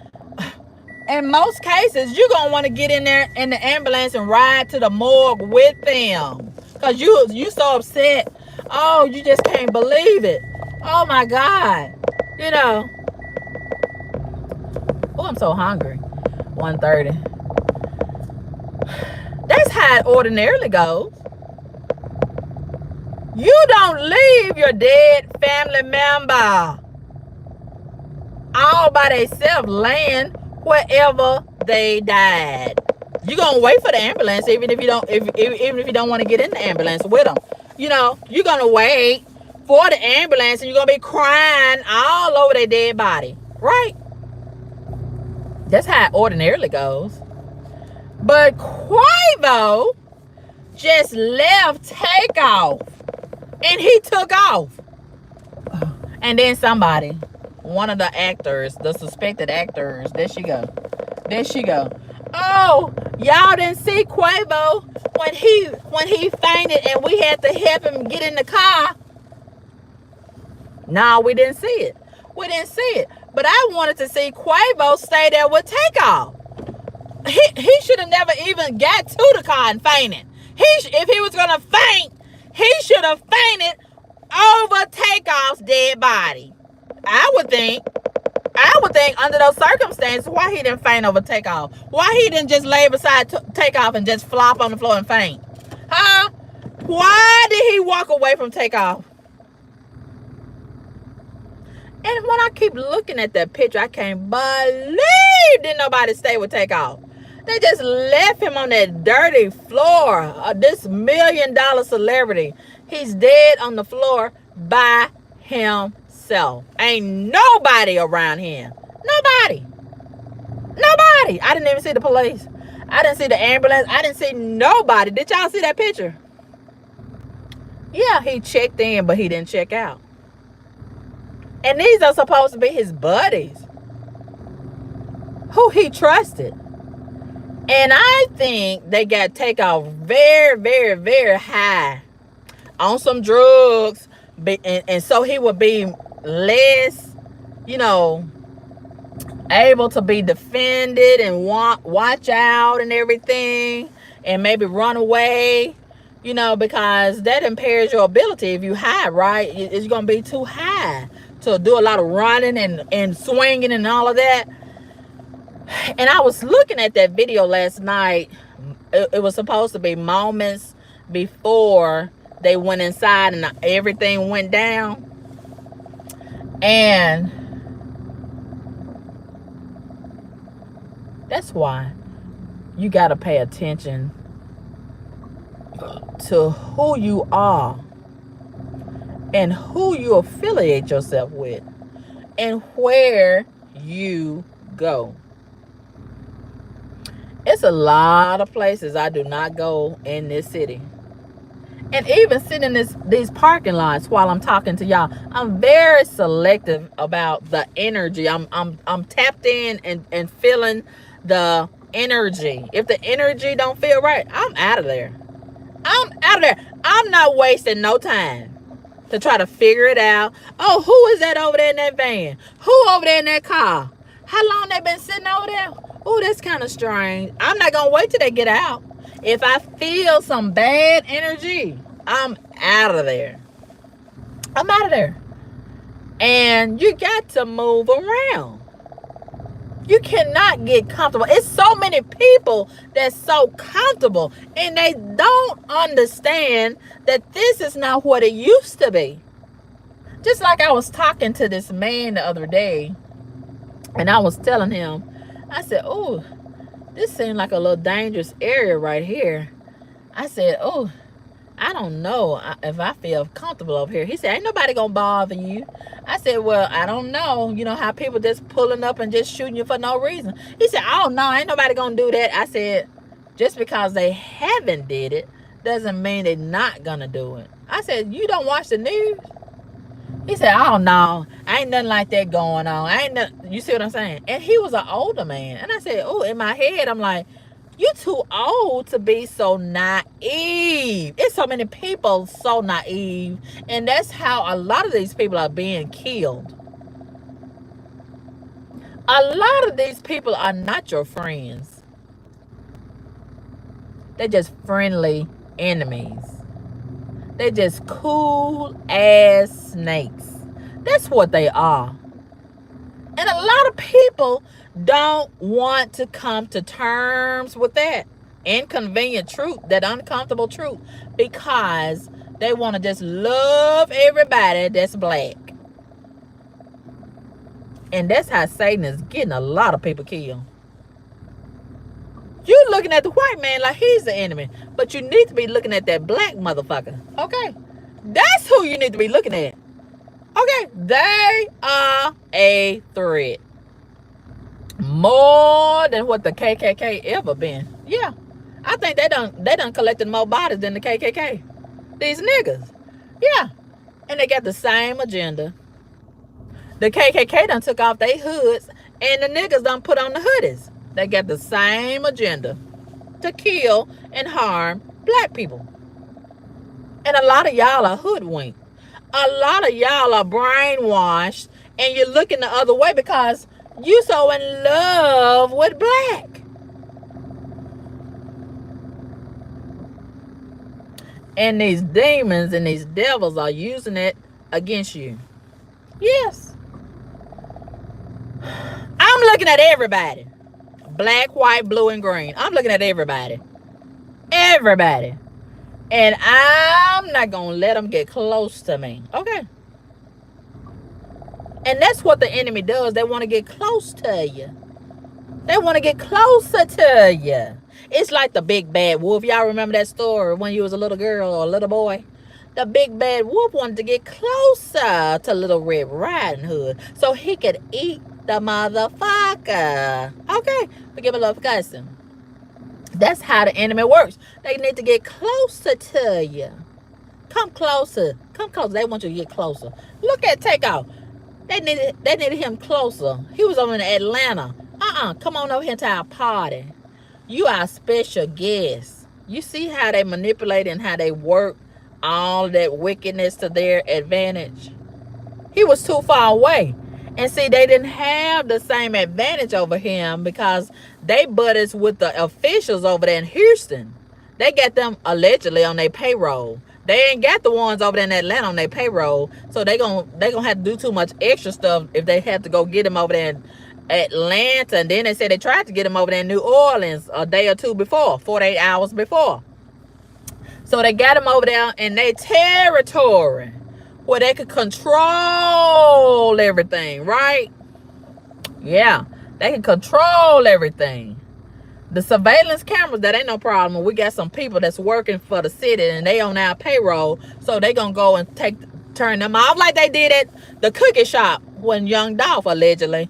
A: in most cases, you're going to want to get in there in the ambulance and ride to the morgue with them. Because you so upset. Oh, you just can't believe it. Oh, my God. You know. Oh, I'm so hungry. 1:30. That's how it ordinarily goes. You don't leave your dead family member all by themselves laying wherever they died. You're gonna wait for the ambulance, even if you don't want to get in the ambulance with them. You know, you're gonna wait for the ambulance and you're gonna be crying all over their dead body, right? That's how it ordinarily goes. But Quavo just left Takeoff and he took off. And then somebody, one of the actors, the suspected actors, there she go. Oh, y'all didn't see Quavo when he fainted and we had to help him get in the car. No, we didn't see it. But I wanted to see Quavo stay there with Takeoff. He should have never even got to the car and fainted. If he was gonna faint, he should have fainted over Takeoff's dead body. I would think under those circumstances, why he didn't faint over Takeoff? Why he didn't just lay beside Takeoff and just flop on the floor and faint? Huh? Why did he walk away from Takeoff? And when I keep looking at that picture, I can't believe didn't nobody stay with Takeoff. They just left him on that dirty floor of this $1 million celebrity. He's dead on the floor by himself. Ain't nobody around him. Nobody. I didn't even see the police. I didn't see the ambulance. I didn't see nobody. Did y'all see that picture? Yeah, he checked in, but he didn't check out. And these are supposed to be his buddies. who he trusted. And I think they got Takeoff very, very, very high on some drugs. And so he would be less, you know, able to be defended and watch out and everything, and maybe run away, you know, because that impairs your ability. If you high, right, it's going to be too high to do a lot of running and swinging and all of that. And I was looking at that video last night. It was supposed to be moments before they went inside and everything went down. And that's why you got to pay attention to who you are and who you affiliate yourself with and where you go. It's a lot of places I do not go in this city. And even sitting in these parking lots while I'm talking to y'all, I'm very selective about the energy. I'm tapped in and feeling the energy. If the energy don't feel right, I'm out of there. I'm out of there. I'm not wasting no time to try to figure it out. Oh, who is that over there in that van? Who over there in that car? How long they been sitting over there? Oh, that's kind of strange. I'm not going to wait till they get out. If I feel some bad energy, I'm out of there. I'm out of there. And you got to move around. You cannot get comfortable. It's so many people that's so comfortable, and they don't understand that this is not what it used to be. Just like I was talking to this man the other day, and I was telling him, I said, oh, this seemed like a little dangerous area right here. I said, oh, I don't know if I feel comfortable over here. He said, ain't nobody gonna bother you. I said, well, I don't know. You know how people just pulling up and just shooting you for no reason. He said, oh, no, ain't nobody gonna do that. I said, just because they haven't did it doesn't mean they're not gonna do it. I said, you don't watch the news? He said, oh, no, ain't nothing like that going on. You see what I'm saying? And he was an older man. And I said, oh, in my head, I'm like, you too old to be so naive. It's so many people so naive. And that's how a lot of these people are being killed. A lot of these people are not your friends. They're just friendly enemies. They're just cool ass snakes. That's what they are. And a lot of people don't want to come to terms with that inconvenient truth, that uncomfortable truth, because they want to just love everybody that's black. And that's how Satan is getting a lot of people killed. You looking at the white man like he's the enemy, but you need to be looking at that black motherfucker. Okay, that's who you need to be looking at. Okay, they are a threat, more than what the KKK ever been. Yeah, I think they done collected more bodies than the KKK. These niggas, yeah, and they got the same agenda. The KKK done took off their hoods, and the niggas done put on the hoodies. They got the same agenda to kill and harm black people. And a lot of y'all are hoodwinked. A lot of y'all are brainwashed, and you're looking the other way because you so in love with black. And these demons and these devils are using it against you. Yes. I'm looking at everybody. Black, white, blue, and green. I'm looking at everybody. Everybody. And I'm not going to let them get close to me. Okay. And that's what the enemy does. They want to get close to you. They want to get closer to you. It's like the big bad wolf. Y'all remember that story when you was a little girl or a little boy? The big bad wolf wanted to get closer to Little Red Riding Hood so he could eat the motherfucker. Okay, forgive me, love, cussing. That's how the enemy works. They need to get closer to you. Come closer. Come closer. They want you to get closer. Look at Takeoff. They needed him closer. He was over in Atlanta. Come on over here to our party. You are a special guest. You see how they manipulate and how they work all that wickedness to their advantage. He was too far away. And see, they didn't have the same advantage over him because they buddies with the officials over there in Houston. They got them allegedly on their payroll. They ain't got the ones over there in Atlanta on their payroll. So they gonna have to do too much extra stuff if they have to go get him over there in Atlanta. And then they said they tried to get him over there in New Orleans a day or two before, 48 hours before. So they got him over there in their territory where they could control everything, right? Yeah, they can control everything. The surveillance cameras, that ain't no problem. We got some people that's working for the city and they on our payroll, so they gonna go and turn them off like they did at the cookie shop when Young Dolph allegedly,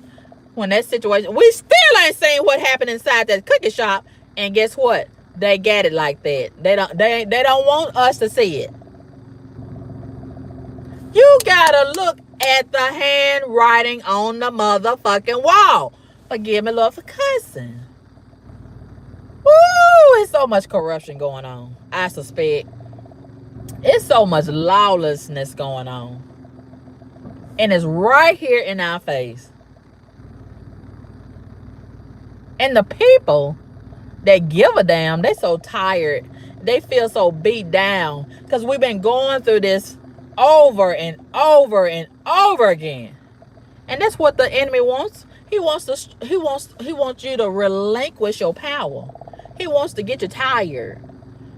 A: when that situation, we still ain't seen what happened inside that cookie shop. And guess what? They got it like that. They don't want us to see it. You gotta look at the handwriting on the motherfucking wall. Forgive me, Lord, for cussing. Woo! It's so much corruption going on. I suspect. It's so much lawlessness going on. And it's right here in our face. And the people that give a damn, they so tired. They feel so beat down. Because we've been going through this over and over and over again. And that's what the enemy wants. He wants you to relinquish your power. He wants to get you tired.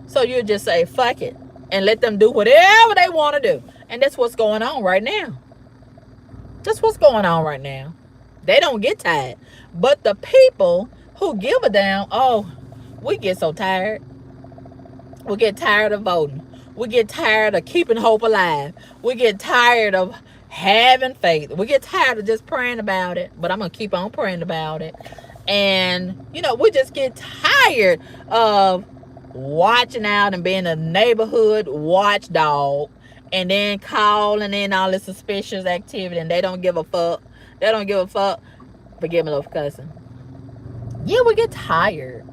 A: So you just say, fuck it. And let them do whatever they want to do. And that's what's going on right now. That's what's going on right now. They don't get tired. But the people who give a damn, oh, we get so tired. We get tired of voting. We get tired of keeping hope alive. We get tired of having faith. We get tired of just praying about it. But I'm going to keep on praying about it. And, we just get tired of watching out and being a neighborhood watchdog and then calling in all this suspicious activity, and they don't give a fuck. They don't give a fuck. Forgive me, love, for cussing. Yeah, we get tired.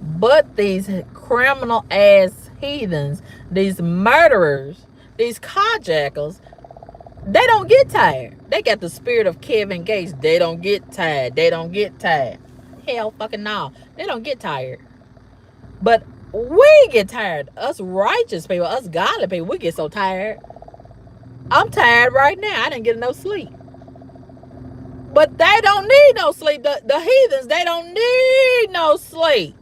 A: But these criminal ass heathens, these murderers, these carjackers, they don't get tired. They got the spirit of Kevin Gates. They don't get tired. They don't get tired. Hell fucking no. They don't get tired. But we get tired. Us righteous people, us godly people, we get so tired. I'm tired right now. I didn't get no sleep. But they don't need no sleep. The heathens, they don't need no sleep.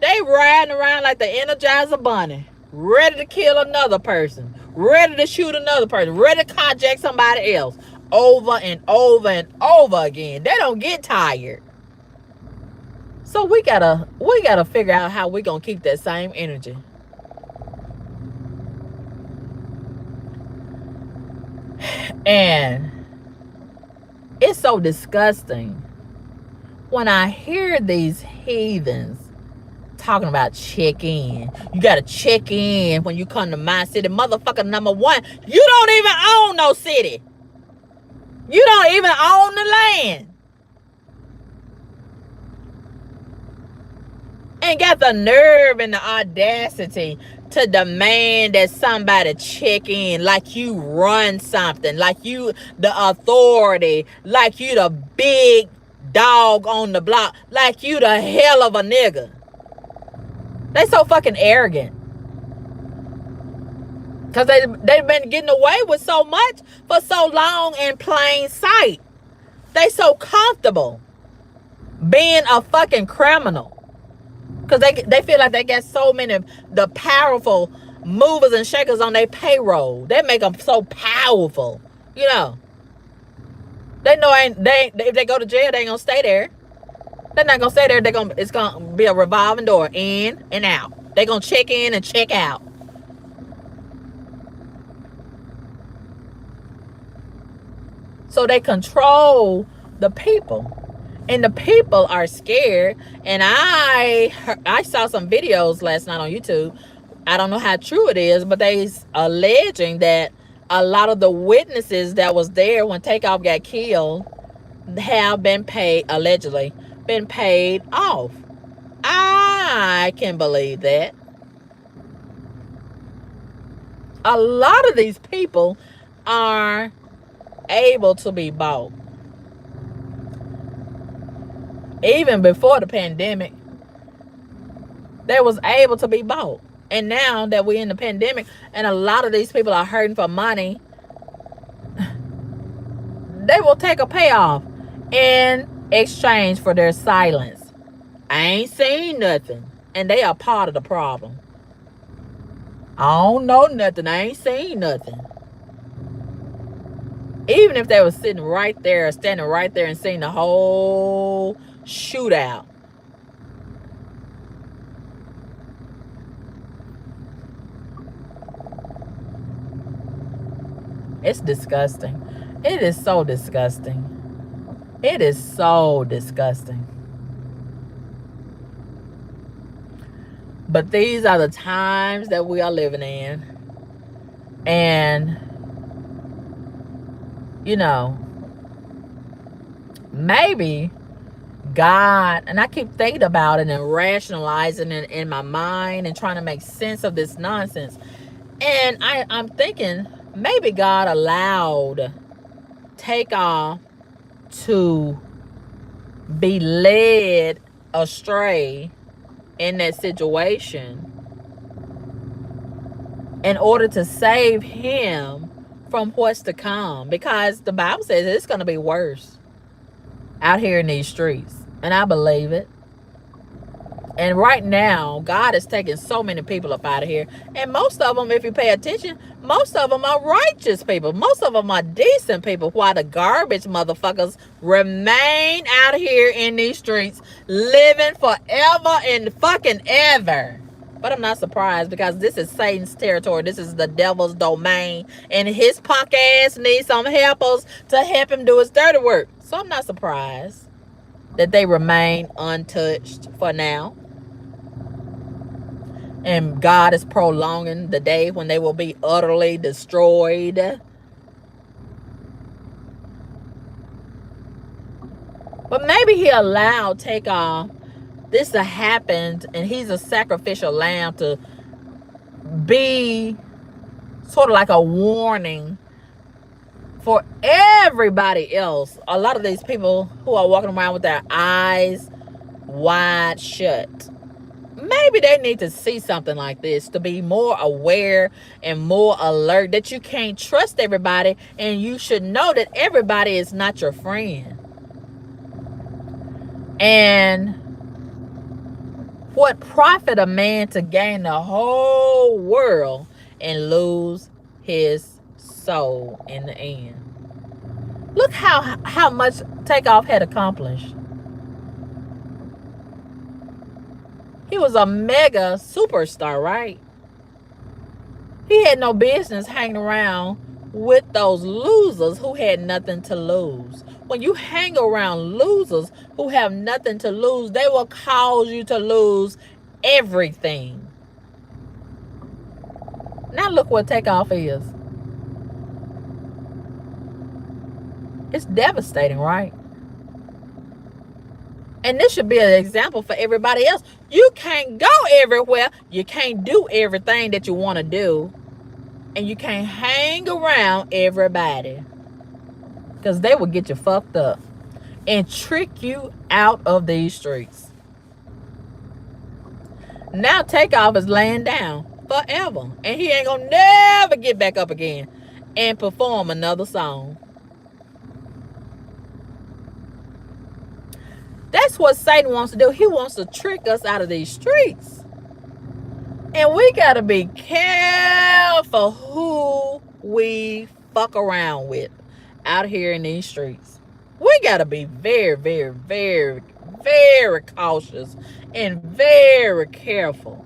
A: They riding around like the Energizer Bunny, ready to kill another person, ready to shoot another person, ready to carjack somebody else over and over and over again. They don't get tired. So we gotta figure out how we gonna keep that same energy. And it's so disgusting when I hear these heathens talking about check in. You gotta check in when you come to my city. Motherfucker, number one, you don't even own no city. You don't even own the land. And got the nerve and the audacity to demand that somebody check in like you run something, like you the authority, like you the big dog on the block, like you the hell of a nigga. They so fucking arrogant. Because they've been getting away with so much for so long in plain sight. They so comfortable being a fucking criminal. Because they feel like they got so many, the powerful movers and shakers on their payroll. They make them so powerful. They know if they go to jail, they ain't gonna stay there. They're not gonna stay there. It's gonna be a revolving door, in and out. They're gonna check in and check out. So they control the people. And the people are scared. And I saw some videos last night on YouTube. I don't know how true it is, but they alleging that A lot of the witnesses that was there when Takeoff got killed have been paid, allegedly, been paid off. I can believe that. A lot of these people are able to be bought. Even before the pandemic, they was able to be bought. And now that we're in the pandemic and a lot of these people are hurting for money, they will take a payoff in exchange for their silence. I ain't seen nothing. And they are part of the problem. I don't know nothing. I ain't seen nothing. Even if they were sitting right there, standing right there and seeing the whole shootout. It's disgusting. It is so disgusting. It is so disgusting. But these are the times that we are living in. And, you know, maybe God, and I keep thinking about it and rationalizing it in my mind and trying to make sense of this nonsense. And I'm thinking maybe God allowed Takeoff to be led astray in that situation in order to save him from what's to come, because the Bible says it's going to be worse out here in these streets, and I believe it. And right now, God is taking so many people up out of here. And most of them, if you pay attention, most of them are righteous people. Most of them are decent people. While the garbage motherfuckers remain out here in these streets, living forever and fucking ever. But I'm not surprised, because this is Satan's territory. This is the devil's domain. And his punk ass needs some helpers to help him do his dirty work. So I'm not surprised that they remain untouched for now. And God is prolonging the day when they will be utterly destroyed. But maybe he allowed Takeoff this to happen, and he's a sacrificial lamb to be sort of like a warning for everybody else. A lot of these people who are walking around with their eyes wide shut, maybe they need to see something like this to be more aware and more alert that you can't trust everybody, and you should know that everybody is not your friend. And what profit a man to gain the whole world and lose his soul in the end? Look how much Takeoff had accomplished. He was a mega superstar, right? He had no business hanging around with those losers who had nothing to lose. When you hang around losers who have nothing to lose, they will cause you to lose everything. Now look what Takeoff is. It's devastating, right? And this should be an example for everybody else. You can't go everywhere. You can't do everything that you want to do. And you can't hang around everybody, because they will get you fucked up and trick you out of these streets. Now Takeoff is laying down forever. And he ain't gonna never get back up again and perform another song. That's what Satan wants to do. He wants to trick us out of these streets. And we got to be careful who we fuck around with out here in these streets. We got to be very, very, very, very cautious and very careful.